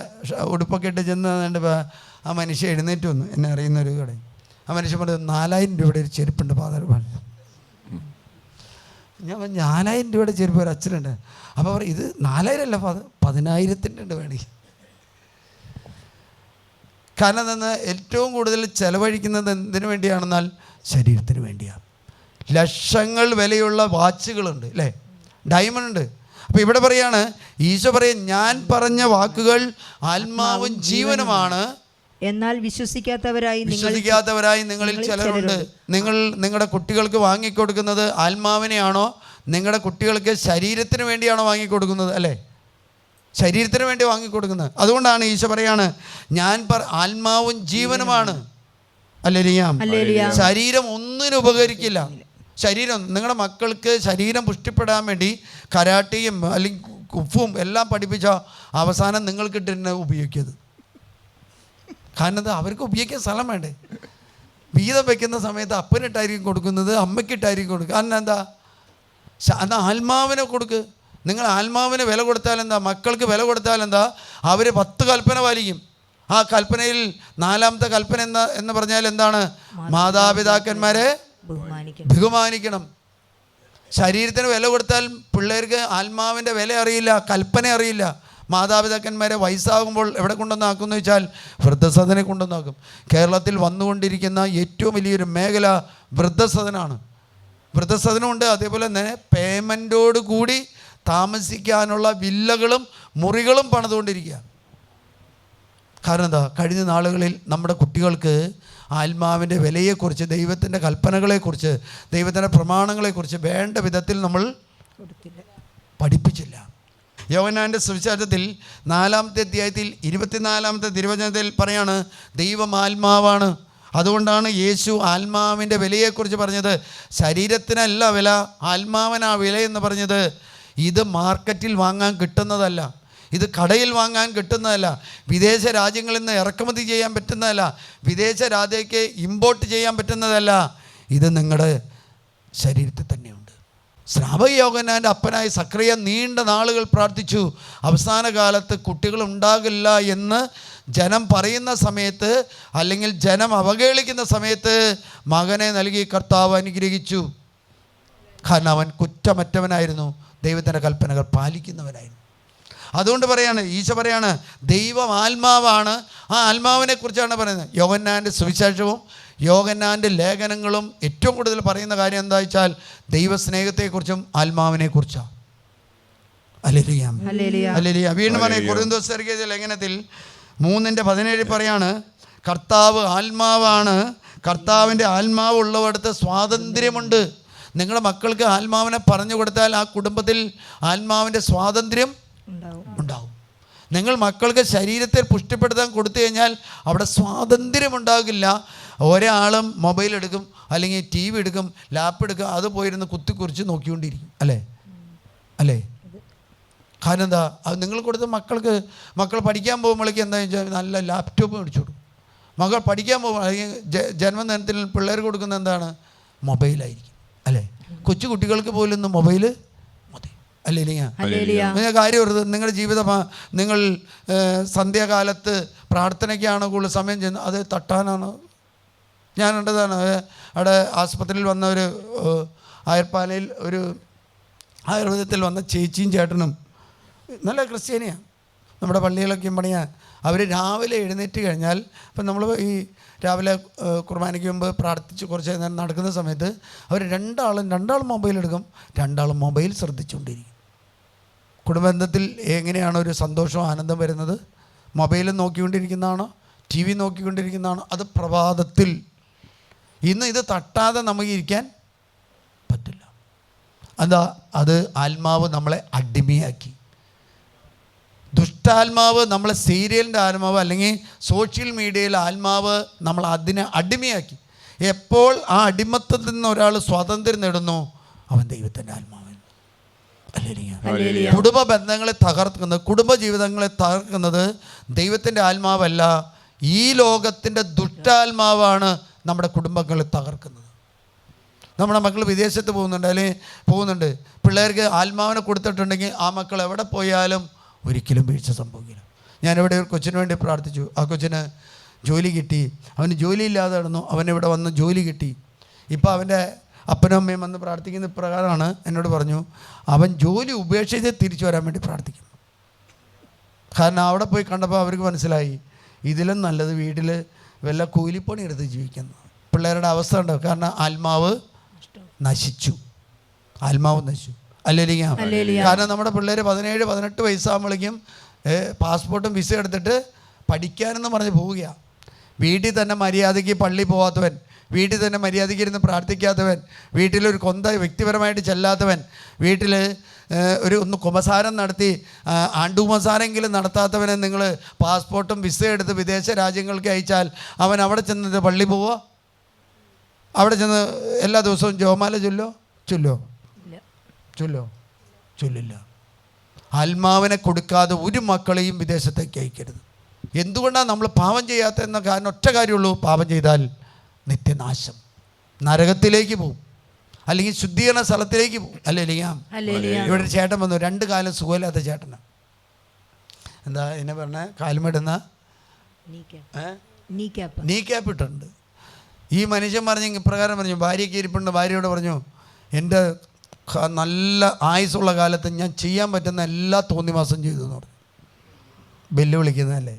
ഉടുപ്പൊക്കെ ഇട്ട് ചെന്ന് കണ്ടപ്പോൾ ആ മനുഷ്യൻ എഴുന്നേറ്റ് വന്നു. എന്നെ അറിയുന്നൊരു കടയിൽ ആ മനുഷ്യൻ പറഞ്ഞത് 4000 രൂപയുടെ ഒരു ചെരുപ്പുണ്ട് ഫാദർ. ഞാൻ 4000 രൂപയുടെ ചെരുപ്പ് ഒരു അച്ഛനുണ്ട്. അപ്പോൾ പറയും, ഇത് 4000 അല്ല ഫാദർ, 10,000-ൻ്റെ ഉണ്ട് വേണമെങ്കിൽ. കാരണം എന്തെന്ന്, ഏറ്റവും കൂടുതൽ ചെലവഴിക്കുന്നത് എന്തിനു വേണ്ടിയാണെന്നാൽ ശരീരത്തിന് വേണ്ടിയാണ്. ലക്ഷങ്ങൾ വിലയുള്ള വാച്ചുകളുണ്ട്, അല്ലേ? ഡയമണ്ട് ഉണ്ട്. അപ്പോൾ ഇവിടെ പറയാണ്, ഈശോ പറയും, ഞാൻ പറഞ്ഞ വാക്കുകൾ ആത്മാവും ജീവനുമാണ്, എന്നാൽ വിശ്വസിക്കാത്തവരായി നിങ്ങളിൽ ചിലരുണ്ട്. നിങ്ങൾ നിങ്ങളുടെ കുട്ടികൾക്ക് വാങ്ങിക്കൊടുക്കുന്നത് ആത്മാവിനെയാണോ, നിങ്ങളുടെ കുട്ടികൾക്ക് ശരീരത്തിന് വേണ്ടിയാണോ വാങ്ങിക്കൊടുക്കുന്നത്? അല്ലേ? ശരീരത്തിന് വേണ്ടി വാങ്ങിക്കൊടുക്കുന്നത്. അതുകൊണ്ടാണ് ഈശോ പറയാണ്, ഞാൻ ആത്മാവും ജീവനുമാണ്. ശരീരം ഒന്നിനും ഉപകരിക്കില്ല. ശരീരം, നിങ്ങളുടെ മക്കൾക്ക് ശരീരം പുഷ്ടിപ്പെടാൻ വേണ്ടി കരാട്ടയും അല്ലെങ്കിൽ കുഫും എല്ലാം പഠിപ്പിച്ച അവസാനം നിങ്ങൾക്കിട്ട് തന്നെ ഉപയോഗിക്കുന്നത്. കാരണം എന്താ, അവർക്ക് ഉപയോഗിക്കാൻ സ്ഥലം വേണ്ടേ? വീതം വയ്ക്കുന്ന സമയത്ത് അപ്പനിട്ടായിരിക്കും കൊടുക്കുന്നത്, അമ്മയ്ക്കിട്ടായിരിക്കും കൊടുക്കുക. കാരണം എന്താ, എന്നാൽ ആത്മാവിനെ കൊടുക്ക്. നിങ്ങൾ ആത്മാവിന് വില കൊടുത്താൽ എന്താ, മക്കൾക്ക് വില കൊടുത്താൽ എന്താ, അവർ 10 കൽപ്പന പാലിക്കും. ആ കൽപ്പനയിൽ 4-ാമത്തെ കൽപ്പന എന്ന് പറഞ്ഞാൽ എന്താണ്? മാതാപിതാക്കന്മാരെ ബഹുമാനിക്കണം. ശരീരത്തിന് വില കൊടുത്താൽ പിള്ളേർക്ക് ആത്മാവിൻ്റെ വില അറിയില്ല, കൽപ്പന അറിയില്ല. മാതാപിതാക്കന്മാരെ വയസ്സാകുമ്പോൾ എവിടെ കൊണ്ടുവന്നാക്കുമെന്ന് വെച്ചാൽ വൃദ്ധസദനെ കൊണ്ടുവന്നാക്കും. കേരളത്തിൽ വന്നുകൊണ്ടിരിക്കുന്ന ഏറ്റവും വലിയൊരു മേഖല വൃദ്ധസദനാണ്. വൃദ്ധസദനമുണ്ട്. അതേപോലെ തന്നെ പേയ്മെൻറ്റോട് കൂടി താമസിക്കാനുള്ള വില്ലകളും മുറികളും പണിതുകൊണ്ടിരിക്കുക. കാരണം എന്താ, കഴിഞ്ഞ നാളുകളിൽ നമ്മുടെ കുട്ടികൾക്ക് ആത്മാവിൻ്റെ വിലയെക്കുറിച്ച്, ദൈവത്തിൻ്റെ കൽപ്പനകളെക്കുറിച്ച്, ദൈവത്തിൻ്റെ പ്രമാണങ്ങളെക്കുറിച്ച് വേണ്ട വിധത്തിൽ നമ്മൾ പഠിപ്പിച്ചില്ല. യോഹന്നാൻ്റെ സുവിശേഷത്തിൽ 4-ാമത്തെ അധ്യായത്തിൽ 24-ാമത്തെ തിരുവചനത്തിൽ പറയാണ്, ദൈവം ആത്മാവാണ്. അതുകൊണ്ടാണ് യേശു ആത്മാവിൻ്റെ വിലയെക്കുറിച്ച് പറഞ്ഞത്. ശരീരത്തിനല്ല വില, ആത്മാവിനാ വില എന്ന് പറഞ്ഞത്. ഇത് മാർക്കറ്റിൽ വാങ്ങാൻ കിട്ടുന്നതല്ല, ഇത് കടയിൽ വാങ്ങാൻ കിട്ടുന്നതല്ല, വിദേശ രാജ്യങ്ങളിൽ നിന്ന് ഇറക്കുമതി ചെയ്യാൻ പറ്റുന്നതല്ല, വിദേശ രാജ്യത്തേക്ക് ഇമ്പോർട്ട് ചെയ്യാൻ പറ്റുന്നതല്ല. ഇത് നിങ്ങളുടെ ശരീരത്തിൽ തന്നെയുണ്ട്. സ്നാപക യോഹന്നാൻ്റെ അപ്പനായ സക്രിയ നീണ്ട നാളുകൾ പ്രാർത്ഥിച്ചു, അവസാന കാലത്ത് കുട്ടികൾ ഉണ്ടാകില്ല എന്ന് ജനം പറയുന്ന സമയത്ത് അല്ലെങ്കിൽ ജനം അവഹേളിക്കുന്ന സമയത്ത് മകനെ നൽകി കർത്താവ് അനുഗ്രഹിച്ചു. കാരണം അവൻ കുറ്റമറ്റവനായിരുന്നു, ദൈവത്തിൻ്റെ കൽപ്പനകൾ പാലിക്കുന്നവനായിരുന്നു. അതുകൊണ്ട് പറയാണ്, ഈശോ പറയാണ്, ദൈവം ആത്മാവാണ്. ആ ആത്മാവിനെ കുറിച്ചാണ് പറയുന്നത്. യോഹന്നാൻ്റെ സുവിശേഷവും യോഹന്നാൻ്റെ ലേഖനങ്ങളും ഏറ്റവും കൂടുതൽ പറയുന്ന കാര്യം എന്താ വെച്ചാൽ ദൈവസ്നേഹത്തെക്കുറിച്ചും ആത്മാവിനെക്കുറിച്ചാണ്. ഹല്ലേലൂയ. വീണ്ടും പറയും കൊരിന്തോസ്യരുടെ ലേഖനത്തിൽ 3:17 പറയാണ്, കർത്താവ് ആത്മാവാണ്, കർത്താവിൻ്റെ ആത്മാവ് ഉള്ളവിടത്ത് സ്വാതന്ത്ര്യമുണ്ട്. നിങ്ങളുടെ മക്കൾക്ക് ആത്മാവിനെ പറഞ്ഞു കൊടുത്താൽ ആ കുടുംബത്തിൽ ആത്മാവിൻ്റെ സ്വാതന്ത്ര്യം ഉണ്ടാവും. നിങ്ങൾ മക്കൾക്ക് ശരീരത്തെ പുഷ്ടിപ്പെടുത്താൻ കൊടുത്തു കഴിഞ്ഞാൽ അവിടെ സ്വാതന്ത്ര്യം ഉണ്ടാകില്ല. ഒരാളും മൊബൈൽ എടുക്കും, അല്ലെങ്കിൽ ടി വി എടുക്കും, ലാപ്പ് എടുക്കും, അത് പോയിരുന്ന് കുത്തിക്കുറിച്ച് നോക്കിക്കൊണ്ടിരിക്കും. അല്ലേ? കാരണം എന്താ? അത് നിങ്ങൾ കൊടുത്ത മക്കൾ പഠിക്കാൻ പോകുമ്പോഴേക്കും എന്താ വെച്ചാൽ നല്ല ലാപ്ടോപ്പ് മേടിച്ചു കൊടുക്കും. മകൾ പഠിക്കാൻ പോകുമ്പോൾ അല്ലെങ്കിൽ ജന്മദിനത്തിൽ പിള്ളേർ കൊടുക്കുന്ന എന്താണ്? മൊബൈലായിരിക്കും. അല്ലേ? കൊച്ചു കുട്ടികൾക്ക് പോലും ഇന്ന് മൊബൈല് മതി. നിങ്ങൾ കാര്യം ഓർത്ത് നിങ്ങളുടെ നിങ്ങൾ സന്ധ്യാകാലത്ത് പ്രാർത്ഥനയ്ക്കാണ് കൂടുതൽ സമയം ചെയ്യുന്നത്, അത് തട്ടാനാണ്. ഞാൻ കണ്ടതാണ്, അവിടെ ആസ്പത്രിയിൽ വന്ന ഒരു ആയർപ്പാലയിൽ ഒരു ആയുർവേദത്തിൽ വന്ന ചേച്ചിയും ചേട്ടനും നല്ല ക്രിസ്ത്യാനിയാണ്, നമ്മുടെ പള്ളികളൊക്കെയും പണിയാൻ. അവർ രാവിലെ എഴുന്നേറ്റ് കഴിഞ്ഞാൽ, ഇപ്പം നമ്മൾ ഈ രാവിലെ കുർബാനയ്ക്ക് മുമ്പ് പ്രാർത്ഥിച്ച് കുറച്ച് നേരം നടക്കുന്ന സമയത്ത് അവർ രണ്ടാളും മൊബൈൽ എടുക്കും, രണ്ടാളും മൊബൈൽ ശ്രദ്ധിച്ചുകൊണ്ടിരിക്കും. കുടുംബബന്ധത്തിൽ എങ്ങനെയാണ് ഒരു സന്തോഷവും ആനന്ദം വരുന്നത്? മൊബൈൽ നോക്കിക്കൊണ്ടിരിക്കുന്നതാണോ, ടി വി നോക്കിക്കൊണ്ടിരിക്കുന്നതാണോ? അത് പ്രഭാതത്തിൽ. ഇന്ന് ഇത് തട്ടാതെ നമുക്ക് ഇരിക്കാൻ പറ്റില്ല. എന്താ? അത് ആത്മാവ് നമ്മളെ അടിമയാക്കി. ദുഷ്ടാത്മാവ് നമ്മളെ സീരിയലിൻ്റെ ആത്മാവ് അല്ലെങ്കിൽ സോഷ്യൽ മീഡിയയിലെ ആത്മാവ് നമ്മൾ അതിനെ അടിമയാക്കി. എപ്പോൾ ആ അടിമത്തത്തിൽ നിന്ന് ഒരാൾ സ്വാതന്ത്ര്യം നേടുന്നു, അവൻ ദൈവത്തിൻ്റെ ആത്മാവ്. കുടുംബ ബന്ധങ്ങളെ തകർക്കുന്നത്, കുടുംബജീവിതങ്ങളെ തകർക്കുന്നത് ദൈവത്തിൻ്റെ ആത്മാവല്ല, ഈ ലോകത്തിൻ്റെ ദുഷ്ടാത്മാവാണ് നമ്മുടെ കുടുംബങ്ങളെ തകർക്കുന്നത്. നമ്മുടെ മക്കൾ വിദേശത്ത് പോകുന്നുണ്ട്, പിള്ളേർക്ക് ആത്മാവിനെ കൊടുത്തിട്ടുണ്ടെങ്കിൽ ആ മക്കൾ എവിടെ പോയാലും ഒരിക്കലും വീഴ്ച സംഭവിക്കില്ല. ഞാനിവിടെ ഒരു കൊച്ചിന് വേണ്ടി പ്രാർത്ഥിച്ചു. ആ കൊച്ചിന് ജോലി കിട്ടി. അവന് ജോലിയില്ലാതെ നടന്നു, അവനിവിടെ വന്ന് ജോലി കിട്ടി. ഇപ്പോൾ അവൻ്റെ അപ്പനും അമ്മയും വന്ന് പ്രാർത്ഥിക്കുന്ന പ്രകാരമാണ്. എന്നോട് പറഞ്ഞു, അവൻ ജോലി ഉപേക്ഷിച്ച് തിരിച്ചു വരാൻ വേണ്ടി പ്രാർത്ഥിക്കുന്നു. കാരണം അവിടെ പോയി കണ്ടപ്പോൾ അവർക്ക് മനസ്സിലായി, ഇതിലും നല്ലത് വീട്ടിൽ വല്ല കൂലിപ്പണി എടുത്ത് ജീവിക്കുന്നു. പിള്ളേരുടെ അവസ്ഥ ഉണ്ടോ? കാരണം ആത്മാവ് നശിച്ചു. കാരണം നമ്മുടെ പിള്ളേർ 17-18 വയസ്സാകുമ്പോഴേക്കും പാസ്പോർട്ടും വിസ എടുത്തിട്ട് പഠിക്കാനെന്ന് പറഞ്ഞ് പോവുകയാണ്. വീട്ടിൽ തന്നെ മര്യാദയ്ക്ക് പള്ളി പോകാത്തവൻ, വീട്ടിൽ തന്നെ മര്യാദയ്ക്ക് ഇരുന്ന് പ്രാർത്ഥിക്കാത്തവൻ, വീട്ടിലൊരു വ്യക്തിപരമായിട്ട് ചെല്ലാത്തവൻ, വീട്ടിൽ ഒന്ന് കുമ്പസാരം നടത്തി ആണ്ടുകുമ്പസാരെങ്കിലും നടത്താത്തവനെ നിങ്ങൾ പാസ്പോർട്ടും വിസ എടുത്ത് വിദേശ രാജ്യങ്ങൾക്ക് അയച്ചാൽ അവൻ അവിടെ ചെന്നിട്ട് പള്ളി പോവുക? അവിടെ ചെന്ന് എല്ലാ ദിവസവും ജോമാല ചൊല്ലില്ല. ആത്മാവിനെ കൊടുക്കാതെ ഒരു മക്കളെയും വിദേശത്തേക്ക് അയക്കരുത്. എന്തുകൊണ്ടാണ് നമ്മൾ പാപം ചെയ്യാത്തതെന്ന കാരണം ഒറ്റ കാര്യമുള്ളൂ, പാപം ചെയ്താൽ നിത്യനാശം, നരകത്തിലേക്ക് പോകും, അല്ലെങ്കിൽ ശുദ്ധീകരണ സ്ഥലത്തിലേക്ക് പോകും. ഇവിടെ ഒരു ചേട്ടൻ വന്നു, 2 കാലം സുഖമില്ലാത്ത ചേട്ടന്. എന്താ എന്നെ പറഞ്ഞ കാലുമിടുന്ന നീ ക്യാപ്പ് ഇട്ടുണ്ട്. ഈ മനുഷ്യൻ പറഞ്ഞു, ഇപ്രകാരം പറഞ്ഞു, ഭാര്യയ്ക്ക് ഇരിപ്പുണ്ട്, ഭാര്യയോട് പറഞ്ഞു, എൻ്റെ നല്ല ആയുസ്സുള്ള കാലത്ത് ഞാൻ ചെയ്യാൻ പറ്റുന്ന എല്ലാ തോന്നിവാസം ചെയ്തു എന്ന് പറഞ്ഞു. വെല്ലുവിളിക്കുന്നതല്ലേ?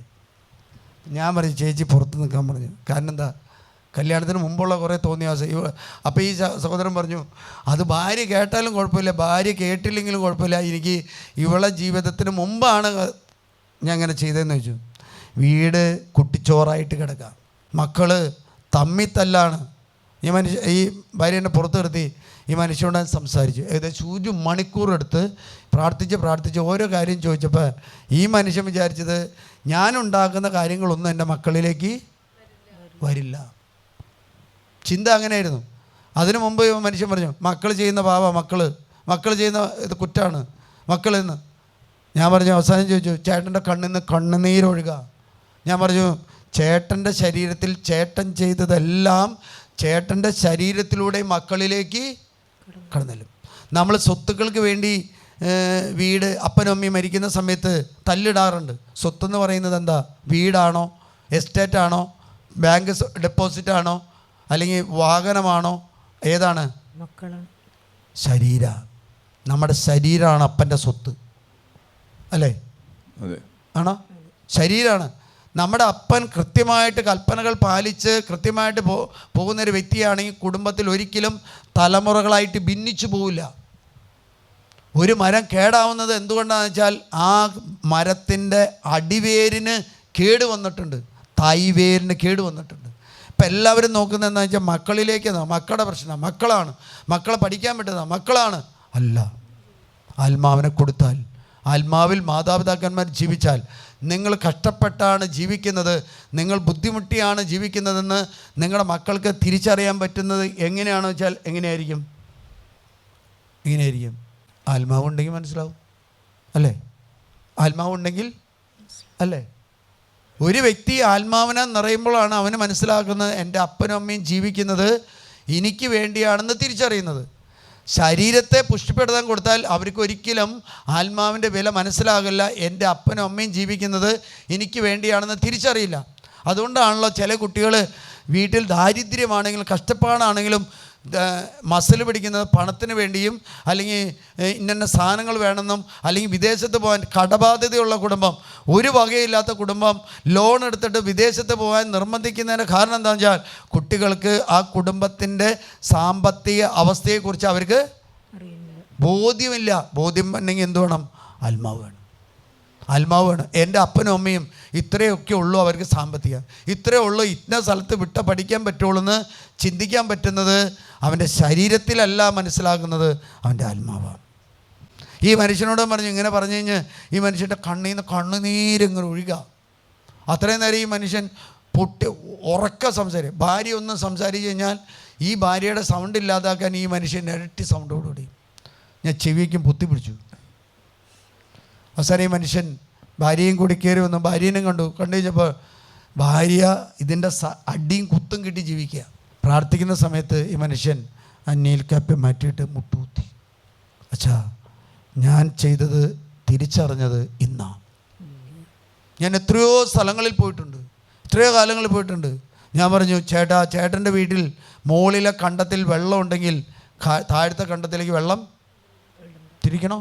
ഞാൻ പറഞ്ഞു, ചേച്ചി പുറത്ത് നിൽക്കാൻ പറഞ്ഞു. കാരണം എന്താ? കല്യാണത്തിന് മുമ്പുള്ള കുറേ തോന്നിവാസം. അപ്പോൾ ഈ സഹോദരൻ പറഞ്ഞു, അത് ഭാര്യ കേട്ടാലും കുഴപ്പമില്ല, ഭാര്യ കേട്ടില്ലെങ്കിലും കുഴപ്പമില്ല, എനിക്ക് ഇവളെ ജീവിതത്തിന് മുമ്പാണ് ഞാൻ അങ്ങനെ ചെയ്തതെന്ന് വെച്ചു. വീട് കുട്ടിച്ചോറായിട്ട് കിടക്കാം, മക്കൾ തമ്മിത്തല്ലാണ്. ഈ ഭാര്യേനെ പുറത്ത് നിർത്തി ഈ മനുഷ്യനോട് സംസാരിച്ചു. ഏകദേശം 1 മണിക്കൂർ എടുത്ത് പ്രാർത്ഥിച്ച് ഓരോ കാര്യം ചോദിച്ചപ്പോൾ ഈ മനുഷ്യൻ വിചാരിച്ചത് ഞാനുണ്ടാക്കുന്ന കാര്യങ്ങളൊന്നും എൻ്റെ മക്കളിലേക്ക് വരില്ല. ചിന്ത അങ്ങനെയായിരുന്നു. അതിനു മുമ്പ് മനുഷ്യൻ പറഞ്ഞു, മക്കൾ ചെയ്യുന്ന മക്കൾ ചെയ്യുന്ന ഇത് കുറ്റാണ് മക്കളെന്ന്. ഞാൻ പറഞ്ഞു, അവസാനം ചോദിച്ചു, ചേട്ടൻ്റെ കണ്ണിൽ നിന്ന് കണ്ണുനീരൊഴുക. ഞാൻ പറഞ്ഞു, ചേട്ടൻ്റെ ശരീരത്തിൽ ചേട്ടൻ ചെയ്തതെല്ലാം ചേട്ടൻ്റെ ശരീരത്തിലൂടെ മക്കളിലേക്ക് കടന്നല്ലും. നമ്മൾ സ്വത്തുക്കൾക്ക് വേണ്ടി വീട് അപ്പനും അമ്മയും മരിക്കുന്ന സമയത്ത് തല്ലിടാറുണ്ട്. സ്വത്തെന്ന് പറയുന്നത് എന്താ? വീടാണോ, എസ്റ്റേറ്റാണോ, ബാങ്ക് ഡെപ്പോസിറ്റാണോ, അല്ലെങ്കിൽ വാഹനമാണോ, ഏതാണ്? മക്കളാണ്. നമ്മുടെ ശരീരമാണ് അപ്പൻ്റെ സ്വത്ത്, അല്ലേ? ആണോ? ശരീരമാണ്. നമ്മുടെ അപ്പൻ കൃത്യമായിട്ട് കൽപ്പനകൾ പാലിച്ച് കൃത്യമായിട്ട് പോകുന്നൊരു വ്യക്തിയാണെങ്കിൽ കുടുംബത്തിൽ ഒരിക്കലും തലമുറകളായിട്ട് ഭിന്നിച്ചു പോവില്ല. ഒരു മരം കേടാവുന്നത് എന്തുകൊണ്ടാണെന്ന് വെച്ചാൽ ആ മരത്തിൻ്റെ അടിവേരിന് കേട് വന്നിട്ടുണ്ട്, തായ്വേരിന് കേട് വന്നിട്ടുണ്ട്. ഇപ്പം എല്ലാവരും നോക്കുന്നത് എന്താണെന്ന് വെച്ചാൽ മക്കളിലേക്ക്, മക്കളുടെ പ്രശ്നം, മക്കളെ പഠിക്കാൻ പറ്റുന്ന മക്കളാണ്. അല്ല, ആത്മാവിനെ കൊടുത്താൽ, ആത്മാവിൽ മാതാപിതാക്കന്മാർ ജീവിച്ചാൽ, നിങ്ങൾ കഷ്ടപ്പെട്ടാണ് ജീവിക്കുന്നത്, നിങ്ങൾ ബുദ്ധിമുട്ടിയാണ് ജീവിക്കുന്നതെന്ന് നിങ്ങളുടെ മക്കൾക്ക് തിരിച്ചറിയാൻ പറ്റുന്നത് എങ്ങനെയാണെന്ന് വെച്ചാൽ എങ്ങനെയായിരിക്കും? ആത്മാവുണ്ടെങ്കിൽ മനസ്സിലാവും, അല്ലേ? ആത്മാവുണ്ടെങ്കിൽ അല്ലേ? ഒരു വ്യക്തി ആത്മാവിനെ നിറയുമ്പോഴാണ് അവന് മനസ്സിലാക്കുന്നത് എൻ്റെ അപ്പനും അമ്മയും ജീവിക്കുന്നത് എനിക്ക് വേണ്ടിയാണെന്ന് തിരിച്ചറിയുന്നത്. ശരീരത്തെ പുഷ്ടിപ്പെടുത്താൻ കൊടുത്താൽ അവർക്ക് ഒരിക്കലും ആത്മാവിൻ്റെ വില മനസ്സിലാകില്ല. എൻ്റെ അപ്പനും അമ്മയും ജീവിക്കുന്നത് എനിക്ക് വേണ്ടിയാണെന്ന് തിരിച്ചറിയില്ല. അതുകൊണ്ടാണല്ലോ ചില കുട്ടികൾ വീട്ടിൽ ദാരിദ്ര്യമാണെങ്കിലും കഷ്ടപ്പാടാണെങ്കിലും മസിൽ പിടിക്കുന്നത് പണത്തിന് വേണ്ടിയും, അല്ലെങ്കിൽ ഇന്ന സാധനങ്ങൾ വേണമെന്നും, അല്ലെങ്കിൽ വിദേശത്ത് പോകാൻ കടബാധ്യതയുള്ള കുടുംബം, ഒരു വകയില്ലാത്ത കുടുംബം ലോൺ എടുത്തിട്ട് വിദേശത്ത് പോകാൻ നിർബന്ധിക്കുന്നതിൻ്റെ കാരണം എന്താണെന്ന് വെച്ചാൽ കുട്ടികൾക്ക് ആ കുടുംബത്തിൻ്റെ സാമ്പത്തിക അവസ്ഥയെക്കുറിച്ച് അവർക്ക് ബോധ്യമില്ല. ബോധ്യം ഉണ്ടെങ്കിൽ എന്ത് വേണം? ആത്മാവ് വേണം. എൻ്റെ അപ്പനും അമ്മയും ഇത്രയൊക്കെ ഉള്ളൂ, അവർക്ക് സാമ്പത്തികം ഇത്രയേ ഉള്ളൂ, ഇന്ന സ്ഥലത്ത് വിട്ട പഠിക്കാൻ പറ്റുള്ളൂ എന്ന് ചിന്തിക്കാൻ പറ്റുന്നത് അവൻ്റെ ശരീരത്തിലല്ല മനസ്സിലാക്കുന്നത്, അവൻ്റെ ആത്മാവാണ്. ഈ മനുഷ്യനോട് പറഞ്ഞു, ഇങ്ങനെ പറഞ്ഞു കഴിഞ്ഞാൽ ഈ മനുഷ്യൻ്റെ കണ്ണിൽ നിന്ന് കണ്ണുനീരിങ്ങനെ ഒഴുകുക. അത്രയും നേരം ഈ മനുഷ്യൻ ഉറക്ക സംസാരിക്കും. ഭാര്യ ഒന്ന് സംസാരിച്ച് കഴിഞ്ഞാൽ ഈ ഭാര്യയുടെ സൗണ്ട് ഇല്ലാതാക്കാൻ ഈ മനുഷ്യൻ ഇരട്ടി സൗണ്ടോടുകൂടി ഞാൻ ചെവിക്കും പൊത്തിപ്പിടിച്ചു. അവസാനം ഈ മനുഷ്യൻ ഭാര്യയും കൂടി കയറി വന്നു, ഭാര്യനെ കണ്ടു കഴിഞ്ഞപ്പോൾ ഭാര്യ ഇതിൻ്റെ അടിയും കുത്തും കിട്ടി ജീവിക്കുക. പ്രാർത്ഥിക്കുന്ന സമയത്ത് ഈ മനുഷ്യൻ ആ നീൽ ക്യാപ്പ് മാറ്റിയിട്ട് മുട്ടുകുത്തി. അച്ഛാ, ഞാൻ ചെയ്തത് തിരിച്ചറിഞ്ഞത് ഇന്നാ. ഞാൻ എത്രയോ സ്ഥലങ്ങളിൽ പോയിട്ടുണ്ട്, എത്രയോ കാലങ്ങളിൽ പോയിട്ടുണ്ട്. ഞാൻ പറഞ്ഞു, ചേട്ടൻ്റെ വീട്ടിൽ മുകളിലെ കണ്ടത്തിൽ വെള്ളം ഉണ്ടെങ്കിൽ താഴത്തെ കണ്ടത്തിലേക്ക് വെള്ളം തിരിക്കണോ?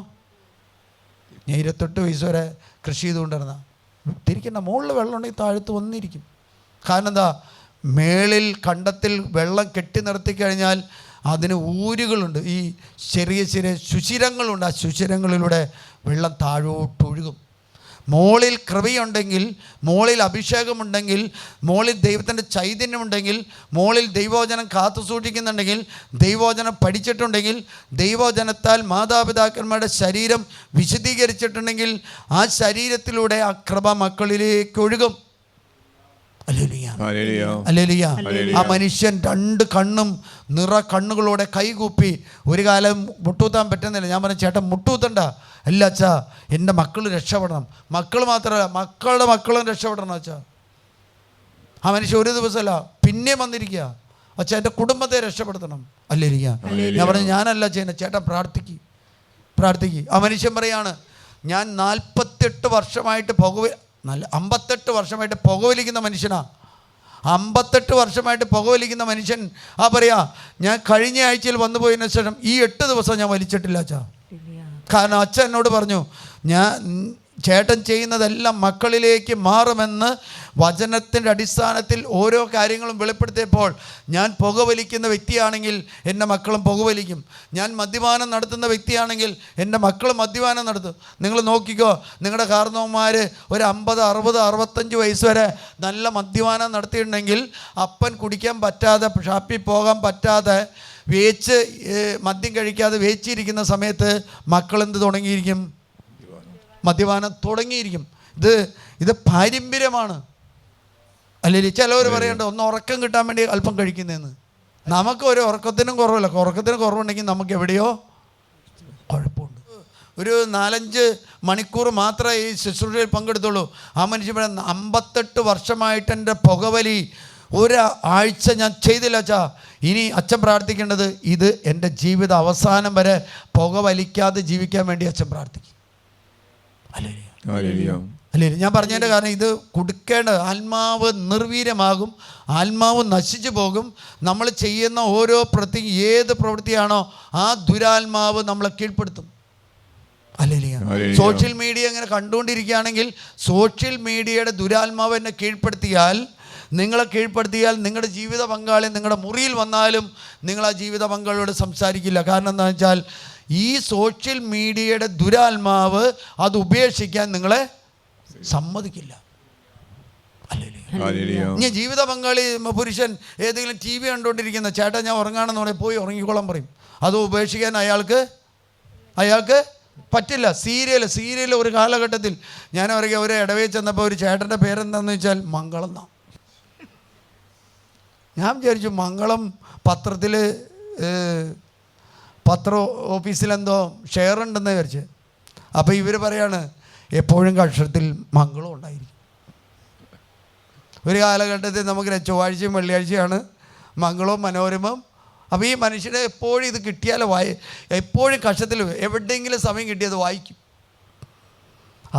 ഞാൻ 28 വയസ്സ് വരെ കൃഷി ചെയ്തുകൊണ്ടിരുന്ന തിരിക്കണ്ട. മുകളിൽ വെള്ളം ഉണ്ടെങ്കിൽ താഴത്ത് വന്നിരിക്കും. കാരണം എന്താ? മേളിൽ കണ്ടത്തിൽ വെള്ളം കെട്ടി നിർത്തി കഴിഞ്ഞാൽ അതിന് ഊരുകളുണ്ട്, ഈ ചെറിയ ചെറിയ സുഷിരങ്ങളുണ്ട്. ആ സുഷിരങ്ങളിലൂടെ വെള്ളം താഴോട്ടൊഴുകും. മോളിൽ കൃപയുണ്ടെങ്കിൽ, മോളിൽ അഭിഷേകമുണ്ടെങ്കിൽ, മോളിൽ ദൈവത്തിൻ്റെ ചൈതന്യമുണ്ടെങ്കിൽ, മോളിൽ ദൈവവചനം കാത്തു സൂക്ഷിക്കുന്നുണ്ടെങ്കിൽ, ദൈവവചനം പഠിച്ചിട്ടുണ്ടെങ്കിൽ, ദൈവവചനത്താൽ മാതാപിതാക്കന്മാരുടെ ശരീരം വിശദീകരിച്ചിട്ടുണ്ടെങ്കിൽ ആ ശരീരത്തിലൂടെ ആ കൃപ മക്കളിലേക്ക് ഒഴുകും. ഹല്ലേലൂയ. ആ മനുഷ്യൻ 2 കണ്ണും നിറ കണ്ണുകളോടെ കൈകൂപ്പി. ഒരു കാലം മുട്ടൂത്താൻ പറ്റുന്നില്ല. ഞാൻ പറഞ്ഞു, ചേട്ടൻ മുട്ടൂത്തണ്ട. അല്ല അച്ഛാ, എൻ്റെ മക്കൾ രക്ഷപ്പെടണം. മക്കൾ മാത്രമല്ല, മക്കളുടെ മക്കളും രക്ഷപ്പെടണം അച്ഛാ. ആ മനുഷ്യൻ ഒരു ദിവസമല്ല പിന്നെയും വന്നിരിക്കുക, അച്ഛാ എൻ്റെ കുടുംബത്തെ രക്ഷപ്പെടുത്തണം. ഹല്ലേലൂയ. ഞാൻ പറഞ്ഞു, ഞാനല്ല ചെയ്യുന്നത്, ചേട്ടൻ പ്രാർത്ഥിക്ക്. ആ മനുഷ്യൻ പറയാണ്, ഞാൻ 48 വർഷമായിട്ട് 58 വർഷമായിട്ട് പുകവലിക്കുന്ന മനുഷ്യനാണ്. 58 വർഷമായിട്ട് പുകവലിക്കുന്ന മനുഷ്യൻ പറയാ, ഞാൻ കഴിഞ്ഞ ആഴ്ചയിൽ വന്നു പോയതിനു ശേഷം ഈ 8 ദിവസം ഞാൻ വലിച്ചിട്ടില്ല അച്ഛാ. കാരണം അച്ഛൻ എന്നോട് പറഞ്ഞു, ചേട്ടൻ ചെയ്യുന്നതെല്ലാം മക്കളിലേക്ക് മാറുമെന്ന് വചനത്തിൻ്റെ അടിസ്ഥാനത്തിൽ ഓരോ കാര്യങ്ങളും വെളിപ്പെടുത്തിയപ്പോൾ, ഞാൻ പുകവലിക്കുന്ന വ്യക്തിയാണെങ്കിൽ എൻ്റെ മക്കളും പുകവലിക്കും. ഞാൻ മദ്യപാനം നടത്തുന്ന വ്യക്തിയാണെങ്കിൽ എൻ്റെ മക്കളും മദ്യപാനം നടത്തും. നിങ്ങൾ നോക്കിക്കോ, നിങ്ങളുടെ കാരണവന്മാർ ഒരു 50, 60, 65 വയസ്സ് വരെ നല്ല മദ്യപാനം നടത്തിയിട്ടുണ്ടെങ്കിൽ അപ്പൻ കുടിക്കാൻ പറ്റാതെ, ഷാപ്പിൽ പോകാൻ പറ്റാതെ, മദ്യം കഴിക്കാതെ വേച്ചിരിക്കുന്ന സമയത്ത് മക്കളെന്ത് തുടങ്ങിയിരിക്കും? മദ്യപാനം തുടങ്ങിയിരിക്കും. ഇത് പാരമ്പര്യമാണ്. അല്ലെങ്കിൽ ചിലവർ പറയണ്ട, ഒന്ന് ഉറക്കം കിട്ടാൻ വേണ്ടി അല്പം കഴിക്കുന്നതെന്ന്. നമുക്ക് ഒരു ഉറക്കത്തിനും കുറവില്ല. ഉറക്കത്തിന് കുറവുണ്ടെങ്കിൽ നമുക്ക് എവിടെയോ കുഴപ്പമുണ്ട്. ഒരു 4-5 മണിക്കൂർ മാത്രമേ ഈ ശുശ്രൂഷയിൽ പങ്കെടുത്തുള്ളൂ. ആ മനുഷ്യൻ 58 വർഷമായിട്ട് എൻ്റെ പുകവലി ഒരാഴ്ച ഞാൻ ചെയ്തില്ല അച്ഛാ. ഇനി അച്ഛൻ പ്രാർത്ഥിക്കേണ്ടത് ഇത് എൻ്റെ ജീവിത അവസാനം വരെ പുക വലിക്കാതെ ജീവിക്കാൻ വേണ്ടി അച്ഛൻ പ്രാർത്ഥിക്കും. അല്ലേ? ഞാൻ പറഞ്ഞതിൻ്റെ കാരണം ഇത് കൊടുക്കേണ്ട ആത്മാവ് നിർവീര്യമാകും, ആത്മാവ് നശിച്ചു പോകും. നമ്മൾ ചെയ്യുന്ന ഓരോ ഏത് പ്രവൃത്തിയാണോ ആ ദുരാത്മാവ് നമ്മളെ കീഴ്പ്പെടുത്തും. അല്ലേ? സോഷ്യൽ മീഡിയ ഇങ്ങനെ കണ്ടുകൊണ്ടിരിക്കുകയാണെങ്കിൽ സോഷ്യൽ മീഡിയയുടെ ദുരാത്മാവ് എന്നെ നിങ്ങളെ കീഴ്പ്പെടുത്തിയാൽ നിങ്ങളുടെ ജീവിത പങ്കാളി നിങ്ങളുടെ മുറിയിൽ വന്നാലും നിങ്ങൾ ആ ജീവിത പങ്കാളിയോട് സംസാരിക്കില്ല. കാരണം എന്താണെന്ന് വെച്ചാൽ ഈ സോഷ്യൽ മീഡിയയുടെ ദുരാത്മാവ് അത് ഉപേക്ഷിക്കാൻ നിങ്ങളെ സമ്മതിക്കില്ല. ഇനി ജീവിത പങ്കാളി പുരുഷൻ ഏതെങ്കിലും TV കണ്ടുകൊണ്ടിരിക്കുന്ന ചേട്ടാ ഞാൻ ഉറങ്ങാണെന്ന് പറയും, പോയി ഉറങ്ങിക്കോളാൻ പറയും. അത് ഉപേക്ഷിക്കാൻ അയാൾക്ക് പറ്റില്ല. സീരിയൽ ഒരു കാലഘട്ടത്തിൽ ഞാൻ പറയുക, ഒരു ഇടവയിൽ ചെന്നപ്പോൾ ഒരു ചേട്ടൻ്റെ പേരെന്താണെന്ന് വെച്ചാൽ മംഗളം എന്നാണ്. ഞാൻ വിചാരിച്ചു മംഗളം പത്ര ഓഫീസിലെന്തോ ഷെയർ ഉണ്ടെന്ന് വിചാരിച്ച്. അപ്പോൾ ഇവർ പറയാണ് എപ്പോഴും കക്ഷത്തിൽ മംഗളം ഉണ്ടായിരിക്കും. ഒരു കാലഘട്ടത്തിൽ നമുക്ക് ചൊവ്വാഴ്ചയും വെള്ളിയാഴ്ചയാണ് മംഗളവും മനോരമയും. അപ്പോൾ ഈ മനുഷ്യന് എപ്പോഴും ഇത് കിട്ടിയാൽ എപ്പോഴും കക്ഷത്തിൽ എവിടെയെങ്കിലും സമയം കിട്ടിയത് വായിക്കും.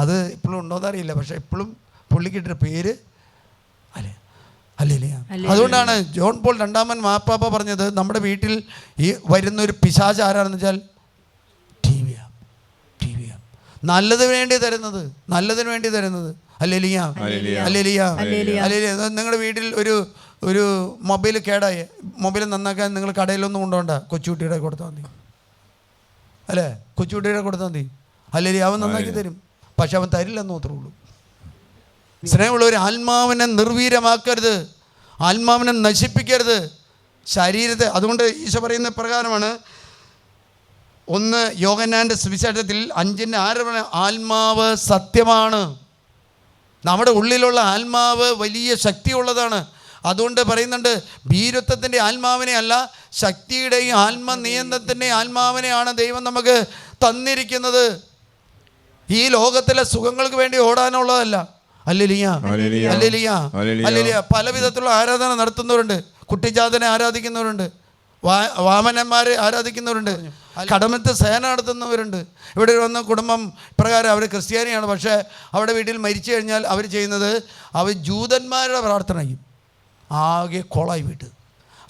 അത് ഇപ്പോഴും ഉണ്ടോയെന്നറിയില്ല, പക്ഷേ എപ്പോഴും പുള്ളിക്കിട്ടൊരു പേര് അല്ലേ. അതുകൊണ്ടാണ് ജോൺ പോൾ രണ്ടാമൻ മാർപ്പാപ്പ പറഞ്ഞത് നമ്മുടെ വീട്ടിൽ ഈ വരുന്നൊരു പിശാച് ആരാണെന്ന് വെച്ചാൽ ടി വിയാണ്. നല്ലതിന് വേണ്ടി തരുന്നത് നിങ്ങളുടെ വീട്ടിൽ ഒരു മൊബൈൽ കേടായി, മൊബൈൽ നന്നാക്കാൻ നിങ്ങൾ കടയിലൊന്നും കൊണ്ടുപോകണ്ട, കൊച്ചുകുട്ടിയുടെ കൊടുത്താൽ മതി. അല്ലേ? കൊച്ചുകുട്ടിയുടെ കൊടുത്താൽ മതി. അല്ലെങ്കിൽ അവൻ നന്നാക്കി തരും. പക്ഷെ അവൻ തരില്ലെന്ന് മാത്രമേ ഉള്ളൂ. സ്നേഹമുള്ളവർ, ആത്മാവിനെ നിർവീര്യമാക്കരുത്, ആത്മാവിനെ നശിപ്പിക്കരുത്, ശരീരത്തെ. അതുകൊണ്ട് ഈശോ പറയുന്ന പ്രകാരമാണ് 1 യോഹന്നാൻ്റെ സുവിശേഷത്തിൽ 5:6 ആത്മാവ് സത്യമാണ്. നമ്മുടെ ഉള്ളിലുള്ള ആത്മാവ് വലിയ ശക്തിയുള്ളതാണ്. അതുകൊണ്ട് പറയുന്നുണ്ട് ഭീരുത്വത്തിൻ്റെ ആത്മാവിനെ അല്ല, ശക്തിയുടെയും ആത്മനിയന്ത്രണത്തിൻ്റെയും ആത്മാവിനെയാണ് ദൈവം നമുക്ക് തന്നിരിക്കുന്നത്. ഈ ലോകത്തിലെ സുഖങ്ങൾക്ക് വേണ്ടി ഓടാനുള്ളതല്ല. അല്ലേലിയ. പല വിധത്തിലുള്ള ആരാധന നടത്തുന്നവരുണ്ട്. കുട്ടിച്ചാത്തനെ ആരാധിക്കുന്നവരുണ്ട്, വാമനന്മാരെ ആരാധിക്കുന്നവരുണ്ട്, കടമത്ത് സേന നടത്തുന്നവരുണ്ട്. ഇവിടെ വന്ന കുടുംബം പ്രകാരം അവർ ക്രിസ്ത്യാനിയാണ്, പക്ഷേ അവിടെ വീട്ടിൽ മരിച്ചു കഴിഞ്ഞാൽ അവർ ചെയ്യുന്നത് അവർ ജൂതന്മാരുടെ പ്രാർത്ഥനയും ആകെ കോളായി വിട്ട്.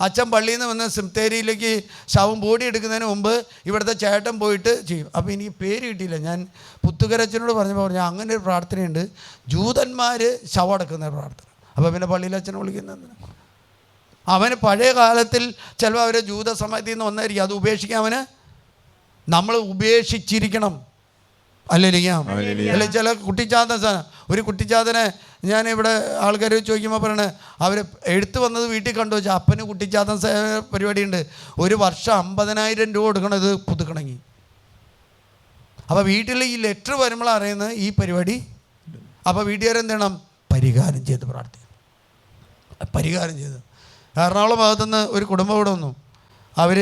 അച്ഛൻ പള്ളിയിൽ നിന്ന് വന്ന് സിംതേരിയിലേക്ക് ശവം ബോഡി എടുക്കുന്നതിന് മുമ്പ് ഇവിടുത്തെ ചേട്ടൻ പോയിട്ട് ചെയ്യും. അപ്പോൾ എനിക്ക് പേര് കിട്ടിയില്ല. ഞാൻ പുത്തുകരച്ചനോട് പറഞ്ഞപ്പോൾ അങ്ങനെ ഒരു പ്രാർത്ഥനയുണ്ട്, ജൂതന്മാർ ശവം അടക്കുന്ന പ്രാർത്ഥന. അപ്പോൾ പിന്നെ പള്ളിയിൽ അച്ഛനെ വിളിക്കുന്നത് അവന് പഴയ കാലത്തിൽ ചിലപ്പോൾ അവർ ജൂത സമാജത്തിൽ നിന്ന് വന്നായിരിക്കും. അത് ഉപേക്ഷിക്കാൻ നമ്മൾ ഉപേക്ഷിച്ചിരിക്കണം. അല്ലേ? ചില ഒരു കുട്ടിച്ചാത്തനെ ഞാൻ ഇവിടെ ആൾക്കാർ ചോദിക്കുമ്പോൾ പറയണേ അവർ എടുത്തു വന്നത് വീട്ടിൽ കണ്ടു വെച്ചാൽ അപ്പന് കുട്ടിച്ചാത്തൻ പരിപാടിയുണ്ട്. ഒരു വർഷം 50,000 രൂപ കൊടുക്കണം ഇത് പുതുക്കണമെങ്കിൽ. അപ്പോൾ വീട്ടിൽ ഈ ലെറ്റർ വരുമ്പോൾ അറിയുന്നത് ഈ പരിപാടി. അപ്പോൾ വീട്ടുകാരെന്ത് ചെയ്യണം? പരിഹാരം ചെയ്ത് പ്രാർത്ഥിക്കണം. പരിഹാരം ചെയ്ത് എറണാകുളം ഭാഗത്തുനിന്ന് ഒരു കുടുംബം ഇവിടെ വന്നു. അവർ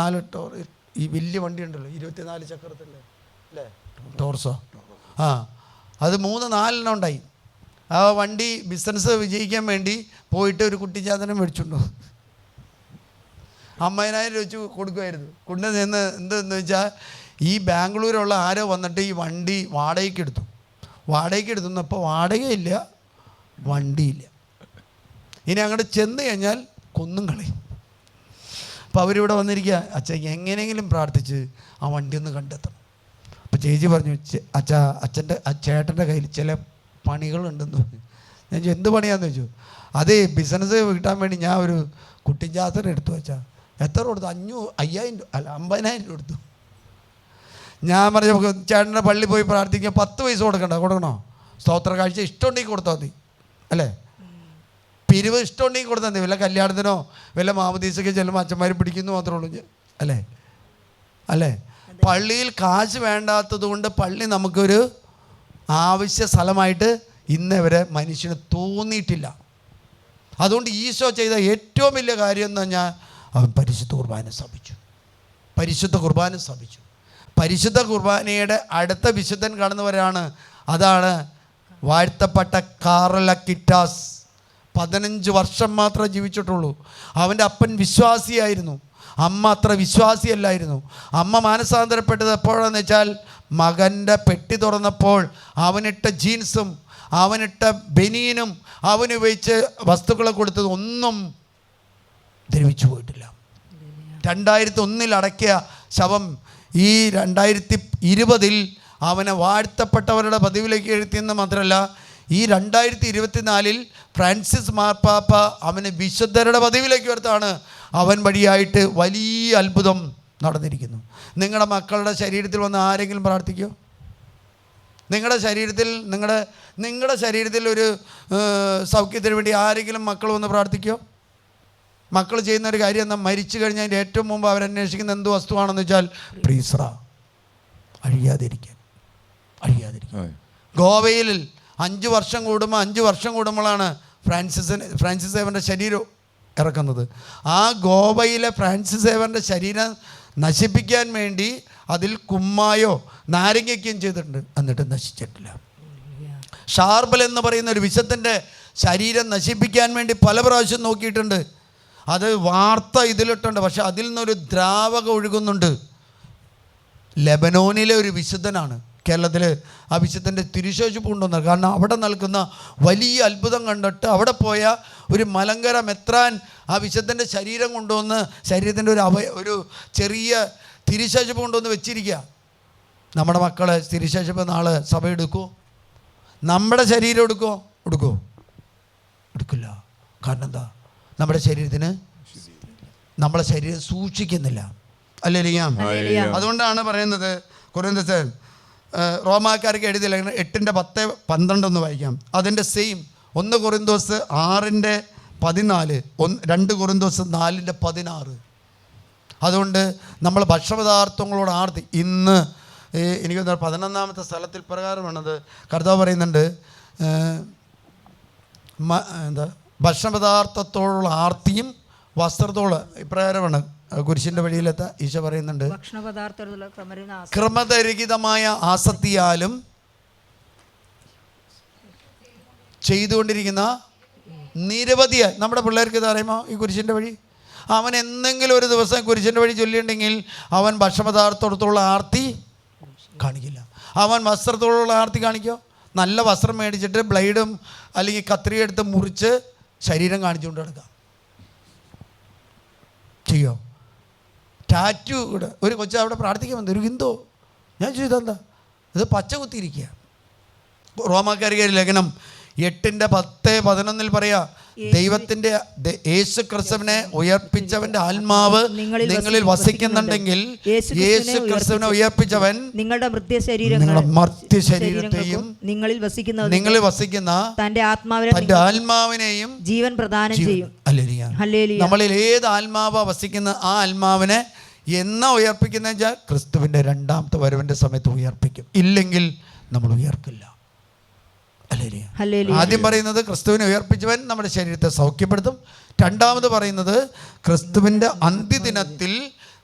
4 ഈ വലിയ വണ്ടി ഉണ്ടല്ലോ, 24 ചക്രത്തിൻ്റെ അല്ലേ, ടോർസോ. അത് 3-4 ഉണ്ടായി. ആ വണ്ടി ബിസിനസ് വിജയിക്കാൻ വേണ്ടി പോയിട്ട് ഒരു കുട്ടിച്ചാത്തനം മേടിച്ചുണ്ടോ 50,000 വെച്ച് കൊടുക്കുമായിരുന്നു. കൊണ്ടുനിന്ന് എന്തെന്ന് വെച്ചാൽ ഈ ബാംഗ്ലൂരുള്ള ആരോ വന്നിട്ട് ഈ വണ്ടി വാടകയ്ക്ക് എടുത്തുന്നപ്പോൾ വാടകയില്ല, വണ്ടിയില്ല. ഇനി അങ്ങോട്ട് ചെന്ന് കഴിഞ്ഞാൽ കൊന്നും കളയും. അപ്പോൾ അവരിവിടെ വന്നിരിക്കുക, അച്ഛൻ എങ്ങനെയെങ്കിലും പ്രാർത്ഥിച്ച് ആ വണ്ടി ഒന്ന് കണ്ടെത്തണം. അപ്പോൾ ചേച്ചി പറഞ്ഞു, ചേട്ടൻ്റെ കയ്യിൽ ചില പണികളുണ്ടെന്ന് പറഞ്ഞു. ഞാൻ ചോദിച്ചു എന്ത് പണിയാണെന്ന് ചോദിച്ചു. അതേ ബിസിനസ് കിട്ടാൻ വേണ്ടി ഞാൻ ഒരു കുട്ടിച്ചാത്തൻ എടുത്തു വെച്ചാൽ എത്ര കൊടുത്തു? 50,000 രൂപ കൊടുത്തു. ഞാൻ പറഞ്ഞു ചേട്ടൻ്റെ പള്ളി പോയി പ്രാർത്ഥിക്കാൻ 10 പൈസ കൊടുക്കണോ? സ്തോത്ര കാഴ്ച ഇഷ്ടമുണ്ടെങ്കിൽ കൊടുത്താൽ മതി, അല്ലേ? പിരിവ് ഇഷ്ടമുണ്ടെങ്കിൽ കൊടുത്താൽ മതി. വല്ല കല്യാണത്തിനോ വല്ല മാമദീസൊക്കെ ചെല്ലുമ്പോൾ അച്ഛന്മാർ പിടിക്കുന്നു മാത്രമേ ഉള്ളൂ, അല്ലേ? പള്ളിയിൽ കാശ് വേണ്ടാത്തത് കൊണ്ട് പള്ളി നമുക്കൊരു ആവശ്യ സ്ഥലമായിട്ട് ഇന്നവരെ മനുഷ്യന് തോന്നിയിട്ടില്ല. അതുകൊണ്ട് ഈശോ ചെയ്ത ഏറ്റവും വലിയ കാര്യം എന്ന് പറഞ്ഞാൽ അവൻ പരിശുദ്ധ കുർബാന സ്ഥാപിച്ചു. പരിശുദ്ധ കുർബാനയുടെ അടുത്ത വിശുദ്ധൻ കടന്നുവരാണ്. അതാണ് വാഴ്ത്തപ്പെട്ട കാർലക്കിറ്റാസ് 15 വർഷം മാത്രമേ ജീവിച്ചിട്ടുള്ളൂ. അവൻ്റെ അപ്പൻ വിശ്വാസിയായിരുന്നു, അമ്മ അത്ര വിശ്വാസിയല്ലായിരുന്നു. അമ്മ മാനസാന്തരപ്പെട്ടത് എപ്പോഴാണെന്ന് വെച്ചാൽ മകൻ്റെ പെട്ടി തുറന്നപ്പോൾ അവനിട്ട ജീൻസും അവനിട്ട ബനിയനും അവനുപയോഗിച്ച് വസ്തുക്കളെ കൊടുത്തത് ഒന്നും ദ്രവിച്ചു പോയിട്ടില്ല. 2001 അടക്കിയ ശവം ഈ 2020 അവനെ വാഴ്ത്തപ്പെട്ടവരുടെ പദവിയിലേക്ക് എഴുത്തിയെന്ന് മാത്രമല്ല, ഈ 2024 ഫ്രാൻസിസ് മാർപ്പാപ്പ അവനെ വിശുദ്ധരുടെ പദവിയിലേക്ക് ഉയർത്താണ്. അവൻ വഴിയായിട്ട് വലിയ അത്ഭുതം നടന്നിരിക്കുന്നു. നിങ്ങളുടെ മക്കളുടെ ശരീരത്തിൽ വന്ന് ആരെങ്കിലും പ്രാർത്ഥിക്കുമോ? നിങ്ങളുടെ ശരീരത്തിൽ ഒരു സൗഖ്യത്തിന് വേണ്ടി ആരെങ്കിലും മക്കൾ വന്ന് പ്രാർത്ഥിക്കുമോ? മക്കൾ ചെയ്യുന്ന ഒരു കാര്യം എന്നാൽ മരിച്ചു കഴിഞ്ഞാൽ അതിൻ്റെ ഏറ്റവും മുമ്പ് അവരന്വേഷിക്കുന്ന എന്ത് വസ്തുവാണെന്ന് വെച്ചാൽ പ്രീസറ, അഴിയാതിരിക്കാൻ. ഗോവയിൽ 5 വർഷം കൂടുമ്പോഴാണ് ഫ്രാൻസിസ് സേവൻ്റെ ശരീരം ഇറക്കുന്നത്. ആ ഗോവയിലെ ഫ്രാൻസിസ് സേവൻ്റെ ശരീരം നശിപ്പിക്കാൻ വേണ്ടി അതിൽ കുമ്മായോ നാരങ്ങയ്ക്കും ചെയ്തിട്ടുണ്ട്, എന്നിട്ട് നശിച്ചിട്ടില്ല. ഷാർബൽ എന്ന് പറയുന്ന ഒരു വിശുദ്ധൻ്റെ ശരീരം നശിപ്പിക്കാൻ വേണ്ടി പല പ്രാവശ്യം നോക്കിയിട്ടുണ്ട്. അത് വാർത്ത ഇതിലിട്ടുണ്ട്, പക്ഷെ അതിൽ നിന്നൊരു ദ്രാവകം ഒഴുകുന്നുണ്ട്. ലെബനോനിലെ ഒരു വിശുദ്ധനാണ്. കേരളത്തിൽ ആ വിശുദ്ധൻ്റെ തിരുശേഷിപ്പ് കൊണ്ടുവന്നത്. കാരണം അവിടെ നൽകുന്ന വലിയ അത്ഭുതം കണ്ടിട്ട് അവിടെ പോയ ഒരു മലങ്കര മെത്രാൻ ആ വിശുദ്ധൻ്റെ ശരീരം കൊണ്ടുവന്ന് ശരീരത്തിൻ്റെ ഒരു ചെറിയ തിരുശേഷിപ്പ് കൊണ്ടുവന്ന് വെച്ചിരിക്കുക. നമ്മുടെ മക്കളെ തിരുശേഷിപ്പ് നാളെ സഭ എടുക്കുമോ? നമ്മുടെ ശരീരം എടുക്കുമോ? എടുക്കില്ല. കാരണം എന്താ? നമ്മളെ ശരീരം സൂക്ഷിക്കുന്നില്ല. അല്ലേ? അതുകൊണ്ടാണ് പറയുന്നത് കൊരിന്ത്യർ റോമാക്കാർക്ക് എഴുതിയ ലേഖനം 8:10-12 ഒന്ന് വായിക്കാം. അതിൻ്റെ സെയിം 1 കൊരിന്തോസ് 6:14, 2 കൊരിന്തോസ് 4:16. അതുകൊണ്ട് നമ്മൾ ഭക്ഷണപദാർത്ഥങ്ങളോട് ആർത്തി ഇന്ന് എനിക്ക് 11ാമത്തെ സ്ഥലത്തിൽ പ്രകാരമാണത് കർത്താവ് പറയുന്നുണ്ട്. ഭക്ഷണപദാർത്ഥത്തോടുള്ള ആർത്തിയും വസ്ത്രത്തോട് ഇപ്രകാരമാണ് കുരിശിൻ്റെ വഴിയിലെത്ത ഈശോ പറയുന്നുണ്ട്. ക്രമരഹിതമായ ആസക്തിയാലും ചെയ്തുകൊണ്ടിരിക്കുന്ന നിരവധിയായി നമ്മുടെ പിള്ളേർക്ക് ഇത് അറിയുമോ? ഈ കുരിശിൻ്റെ വഴി അവൻ എന്തെങ്കിലും ഒരു ദിവസം കുരിശിൻ്റെ വഴി ചൊല്ലിയിട്ടുണ്ടെങ്കിൽ അവൻ ഭക്ഷണപദാർത്ഥത്തോടുള്ള ആർത്തി കാണിക്കില്ല. അവൻ വസ്ത്രത്തോടുള്ള ആർത്തി കാണിക്കോ? നല്ല വസ്ത്രം മേടിച്ചിട്ട് ബ്ലേഡും അല്ലെങ്കിൽ കത്രിക എടുത്ത് മുറിച്ച് ശരീരം കാണിച്ചുകൊണ്ട് കിടക്കാം. ചെയ്യോ? ടാറ്റു ഇവിടെ ഒരു കൊച്ചു അവിടെ പ്രാർത്ഥിക്കാൻ വന്നു, ഒരു ഹിന്ദു. ഞാൻ ചോദിച്ചതെന്താ? ഇത് പച്ച കുത്തിയിരിക്കുക. റോമാക്കാരുടെ ലേഖനം 8:10-11 പറയാ, ദൈവത്തിൻ്റെ യേശു ക്രിസ്തുവിനെ ഉയർപ്പിച്ചവന്റെ ആത്മാവ് നിങ്ങളിൽ വസിക്കുന്നുണ്ടെങ്കിൽ യേശു ക്രിസ്തുവിനെ ഉയർപ്പിച്ചവൻ നിങ്ങളുടെ മർത്യശരീരത്തെയും നിങ്ങളിൽ വസിക്കുന്ന തന്റെ ആത്മാവിനെയും ജീവൻ പ്രദാനം ചെയ്യും. നമ്മളിൽ ഏത് ആത്മാവ് വസിക്കുന്ന ആ ആത്മാവിനെ എന്നാ ഉയർപ്പിക്കുന്ന വെച്ചാൽ ക്രിസ്തുവിൻ്റെ 2ാമത്തെ വരവിൻ്റെ സമയത്ത് ഉയർപ്പിക്കും. ഇല്ലെങ്കിൽ നമ്മൾ ഉയർക്കില്ല. ആദ്യം പറയുന്നത് ക്രിസ്തുവിനെ ഉയർപ്പിച്ചവൻ നമ്മുടെ ശരീരത്തെ സൗഖ്യപ്പെടുത്തും. 2ാമത് പറയുന്നത് ക്രിസ്തുവിൻ്റെ അന്ത്യദിനത്തിൽ,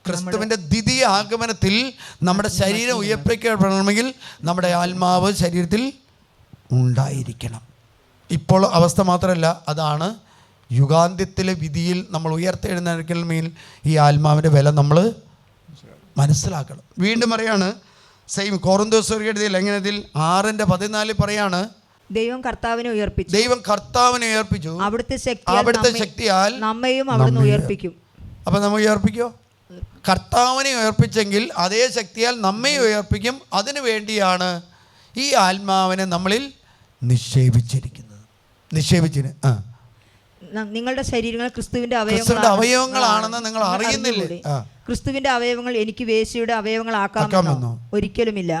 ക്രിസ്തുവിൻ്റെ ദ്വിതീയ ആഗമനത്തിൽ നമ്മുടെ ശരീരം ഉയർപ്പിക്കപ്പെടണമെങ്കിൽ നമ്മുടെ ആത്മാവ് ശരീരത്തിൽ ഉണ്ടായിരിക്കണം. ഇപ്പോൾ അവസ്ഥ മാത്രമല്ല, അതാണ് യുഗാന്ത്യത്തിലെ വിധിയിൽ നമ്മൾ ഉയർത്തെഴുന്നേൽക്കണമെങ്കിൽ ഈ ആത്മാവിൻ്റെ വില നമ്മൾ മനസ്സിലാക്കണം. വീണ്ടും പറയാണ്, സെയിം കൊറിന്തോസ് എഴുതിയ ലേഖനത്തിൽ 6:14 പറയാണ്, ദൈവം കർത്താവിനെ ഉയർപ്പിച്ചു. അവിടുത്തെ ശക്തിയാൽ നമ്മയും അവിടുന്ന് ഉയർപ്പിക്കും. അപ്പം നമ്മൾ ഉയർപ്പിക്കോ? കർത്താവിനെ ഉയർപ്പിച്ചെങ്കിൽ അതേ ശക്തിയാൽ നമ്മെ ഉയർപ്പിക്കും. അതിനു വേണ്ടിയാണ് ഈ ആത്മാവിനെ നമ്മളിൽ നിക്ഷേപിച്ചിരിക്കുന്നത്. നിങ്ങളുടെ ശരീരങ്ങൾ ക്രിസ്തുവിന്റെ അവയവങ്ങളാണെന്ന് നിങ്ങൾ അറിയുന്നില്ലേ? ക്രിസ്തുവിന്റെ അവയവങ്ങൾ എനിക്ക് വേശ്യയുടെ അവയവങ്ങളാക്കാമെന്നോ? ഒരിക്കലുമില്ല.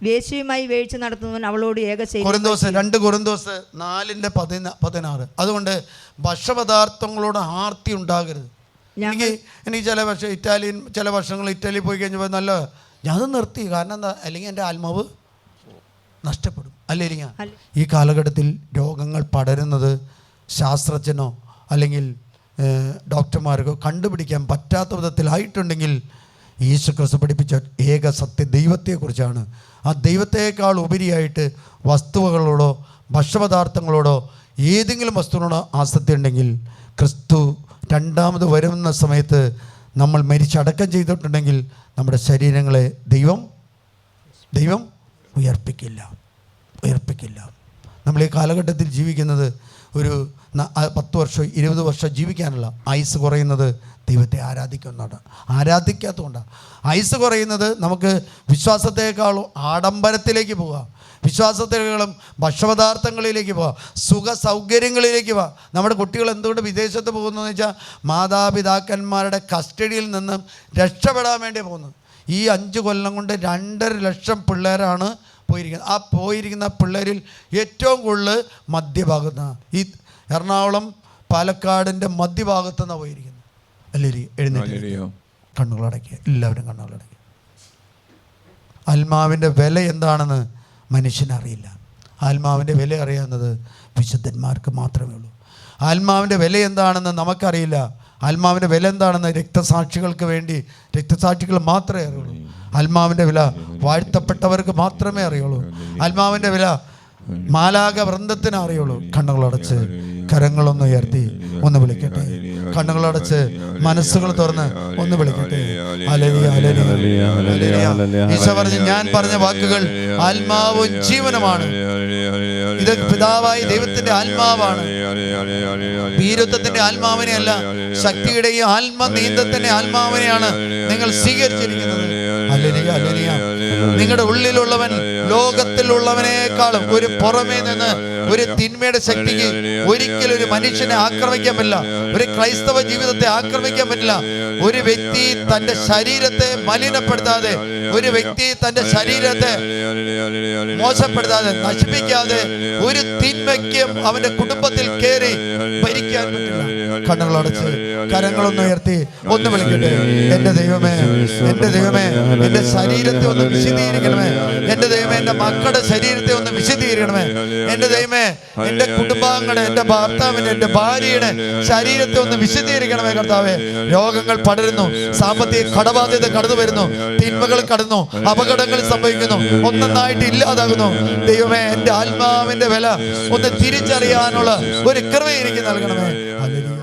വേശ്യയുമായി വീഴ്ച നടത്തുന്നവൻ അവളോട് 2 കൊരിന്തോസ് 4:16. അതുകൊണ്ട് ഭക്ഷണപദാർത്ഥങ്ങളോട് ആർത്തി ഉണ്ടാകരുത്. എനിക്ക് ചില വർഷങ്ങൾ ഇറ്റാലി പോയി കഴിഞ്ഞപ്പോൾ ഞാനത് നിർത്തി. കാരണം എന്താ? അല്ലെങ്കിൽ എൻ്റെ ആത്മാവ് നഷ്ടപ്പെടും. അല്ലെങ്കിൽ ഈ കാലഘട്ടത്തിൽ രോഗങ്ങൾ പടരുന്നത് ശാസ്ത്രജ്ഞനോ അല്ലെങ്കിൽ ഡോക്ടർമാർക്കോ കണ്ടുപിടിക്കാൻ പറ്റാത്ത വിധത്തിലായിട്ടുണ്ടെങ്കിൽ യേശു ക്രിസ്തു പഠിപ്പിച്ച ഏക സത്യ ദൈവത്തെക്കുറിച്ചാണ്. ആ ദൈവത്തേക്കാൾ ഉപരിയായിട്ട് വസ്തുവകളോടോ ഭക്ഷണപദാർത്ഥങ്ങളോടോ ഏതെങ്കിലും വസ്തുവിനോട് ആസക്തി ഉണ്ടെങ്കിൽ ക്രിസ്തു രണ്ടാമത് വരുന്ന സമയത്ത് നമ്മൾ മരിച്ചടക്കം ചെയ്തിട്ടുണ്ടെങ്കിൽ നമ്മുടെ ശരീരങ്ങളെ ദൈവം ഉയർപ്പിക്കില്ല. നമ്മൾ ഈ കാലഘട്ടത്തിൽ ജീവിക്കുന്നത് ഒരു 10 വർഷം 20 വർഷം ജീവിക്കാനുള്ള ആയുസ് കുറയുന്നത് ദൈവത്തെ ആരാധിക്കാത്തതുകൊണ്ടാണ്. ആയുസ് കുറയുന്നത് നമുക്ക് വിശ്വാസത്തേക്കാളും ആഡംബരത്തിലേക്ക് പോകാം, വിശ്വാസത്തേക്കാളും ഭക്ഷപദാർത്ഥങ്ങളിലേക്ക് പോകാം, സുഖ സൗകര്യങ്ങളിലേക്ക് പോകാം. നമ്മുടെ കുട്ടികൾ എന്തുകൊണ്ട് വിദേശത്ത് പോകുന്നതെന്ന് വെച്ചാൽ മാതാപിതാക്കന്മാരുടെ കസ്റ്റഡിയിൽ നിന്നും രക്ഷപ്പെടാൻ വേണ്ടി പോകുന്നു. ഈ 5 കൊല്ലം കൊണ്ട് 2.5 ലക്ഷം പിള്ളേരാണ് പോയിരിക്കുന്നത്. ആ പോയിരിക്കുന്ന പിള്ളേരിൽ ഏറ്റവും കൂടുതൽ മധ്യഭാഗത്താണ്, ഈ എറണാകുളം പാലക്കാടിൻ്റെ മധ്യഭാഗത്തു നിന്നാണ് പോയിരിക്കുന്നത്. അല്ലേ? എഴുന്നേറ്റ് കണ്ണുകളടയ്ക്കുക, എല്ലാവരും കണ്ണുകളടയ്ക്കുക. ആത്മാവിൻ്റെ വില എന്താണെന്ന് മനുഷ്യനറിയില്ല. ആത്മാവിൻ്റെ വില അറിയാവുന്നത് വിശുദ്ധന്മാർക്ക് മാത്രമേ ഉള്ളൂ. ആത്മാവിൻ്റെ വില എന്താണെന്ന് നമുക്കറിയില്ല. ആത്മാവിൻ്റെ വില എന്താണെന്ന് രക്തസാക്ഷികൾ മാത്രമേ അറിയുള്ളൂ. ആത്മാവിൻ്റെ വില വാഴ്ത്തപ്പെട്ടവർക്ക് മാത്രമേ അറിയുള്ളൂ. ആത്മാവിൻ്റെ വില മാലാക വൃന്ദത്തിന് അറിയുള്ളൂ. കണ്ണുകളടച്ച് കരങ്ങളൊന്ന് ഉയർത്തി ഒന്ന് വിളിക്കട്ടെ. കണ്ണുകളടച്ച് മനസ്സുകൾ തുറന്ന് ഒന്ന് വിളിക്കട്ടെ. Hallelujah, hallelujah, hallelujah. ഈശോ പറഞ്ഞു, ഞാൻ പറഞ്ഞ വാക്കുകൾ ആത്മാവും ജീവനുമാണ്. ഇത് പിതാവായ ദൈവത്തിന്റെ ആത്മാവാണ്. വീരത്വത്തിന്റെ ആത്മാവിനെയല്ല, ശക്തിയുടെയും ആത്മനീന്തത്തിന്റെ ആത്മാവിനെയാണ് നിങ്ങൾ സ്വീകരിച്ചിരിക്കുന്നത്. Hallelujah, hallelujah. നിങ്ങളുടെ ഉള്ളിലുള്ളവൻ ലോകത്തിലുള്ളവനേക്കാളും ഒരു പുറമേ നിന്ന് ഒരു തിന്മയുടെ ശക്തിക്ക് ഒരിക്കലും ഒരു മനുഷ്യനെ ആക്രമിക്കാൻ പറ്റില്ല. ഒരു ക്രൈസ്തവ ജീവിതത്തെ ആക്രമിക്കാൻ പറ്റില്ല. ഒരു വ്യക്തി തന്റെ ശരീരത്തെ മലിനപ്പെടുത്താതെ, ഒരു വ്യക്തി തന്റെ ശരീരത്തെ മോശപ്പെടുത്താതെ, നശിപ്പിക്കാതെ ഒരു തിന്മയ്ക്കും അവന്റെ കുടുംബത്തിൽ കയറി ഭരിക്കാൻ പറ്റില്ല. കണ്ണുകളടച്ച് കരങ്ങളൊന്ന് ഉയർത്തി ഒന്ന് വിളിക്കട്ടെ. എന്റെ ദൈവമേ, എന്റെ ദൈവമേ, എന്റെ ശരീരത്തെ ഒന്ന് വിശദീകരിക്കണമേ. എന്റെ ദൈവമേ, എന്റെ മക്കളുടെ ശരീരത്തെ ഒന്ന് വിശദീകരിക്കണമേ. എന്റെ ദൈവമേ, എന്റെ കുടുംബാംഗങ്ങളുടെ, എന്റെ ഭർത്താവിന്റെ, എന്റെ ഭാര്യയുടെ ശരീരത്തെ ഒന്ന് വിശദീകരിക്കണമേ കർത്താവേ. രോഗങ്ങൾ പടരുന്നു, സാമ്പത്തിക കടബാധ്യത കടന്നു വരുന്നു, തിന്മകൾ കടന്നു, അപകടങ്ങൾ സംഭവിക്കുന്നു, ഒന്നൊന്നായിട്ട് ഇല്ലാതാകുന്നു. ദൈവമേ, എന്റെ ആത്മാവിന്റെ വില ഒന്ന് തിരിച്ചറിയാനുള്ള ഒരു കൃപ എനിക്ക് നൽകണമേ. ഹല്ലേലൂയ.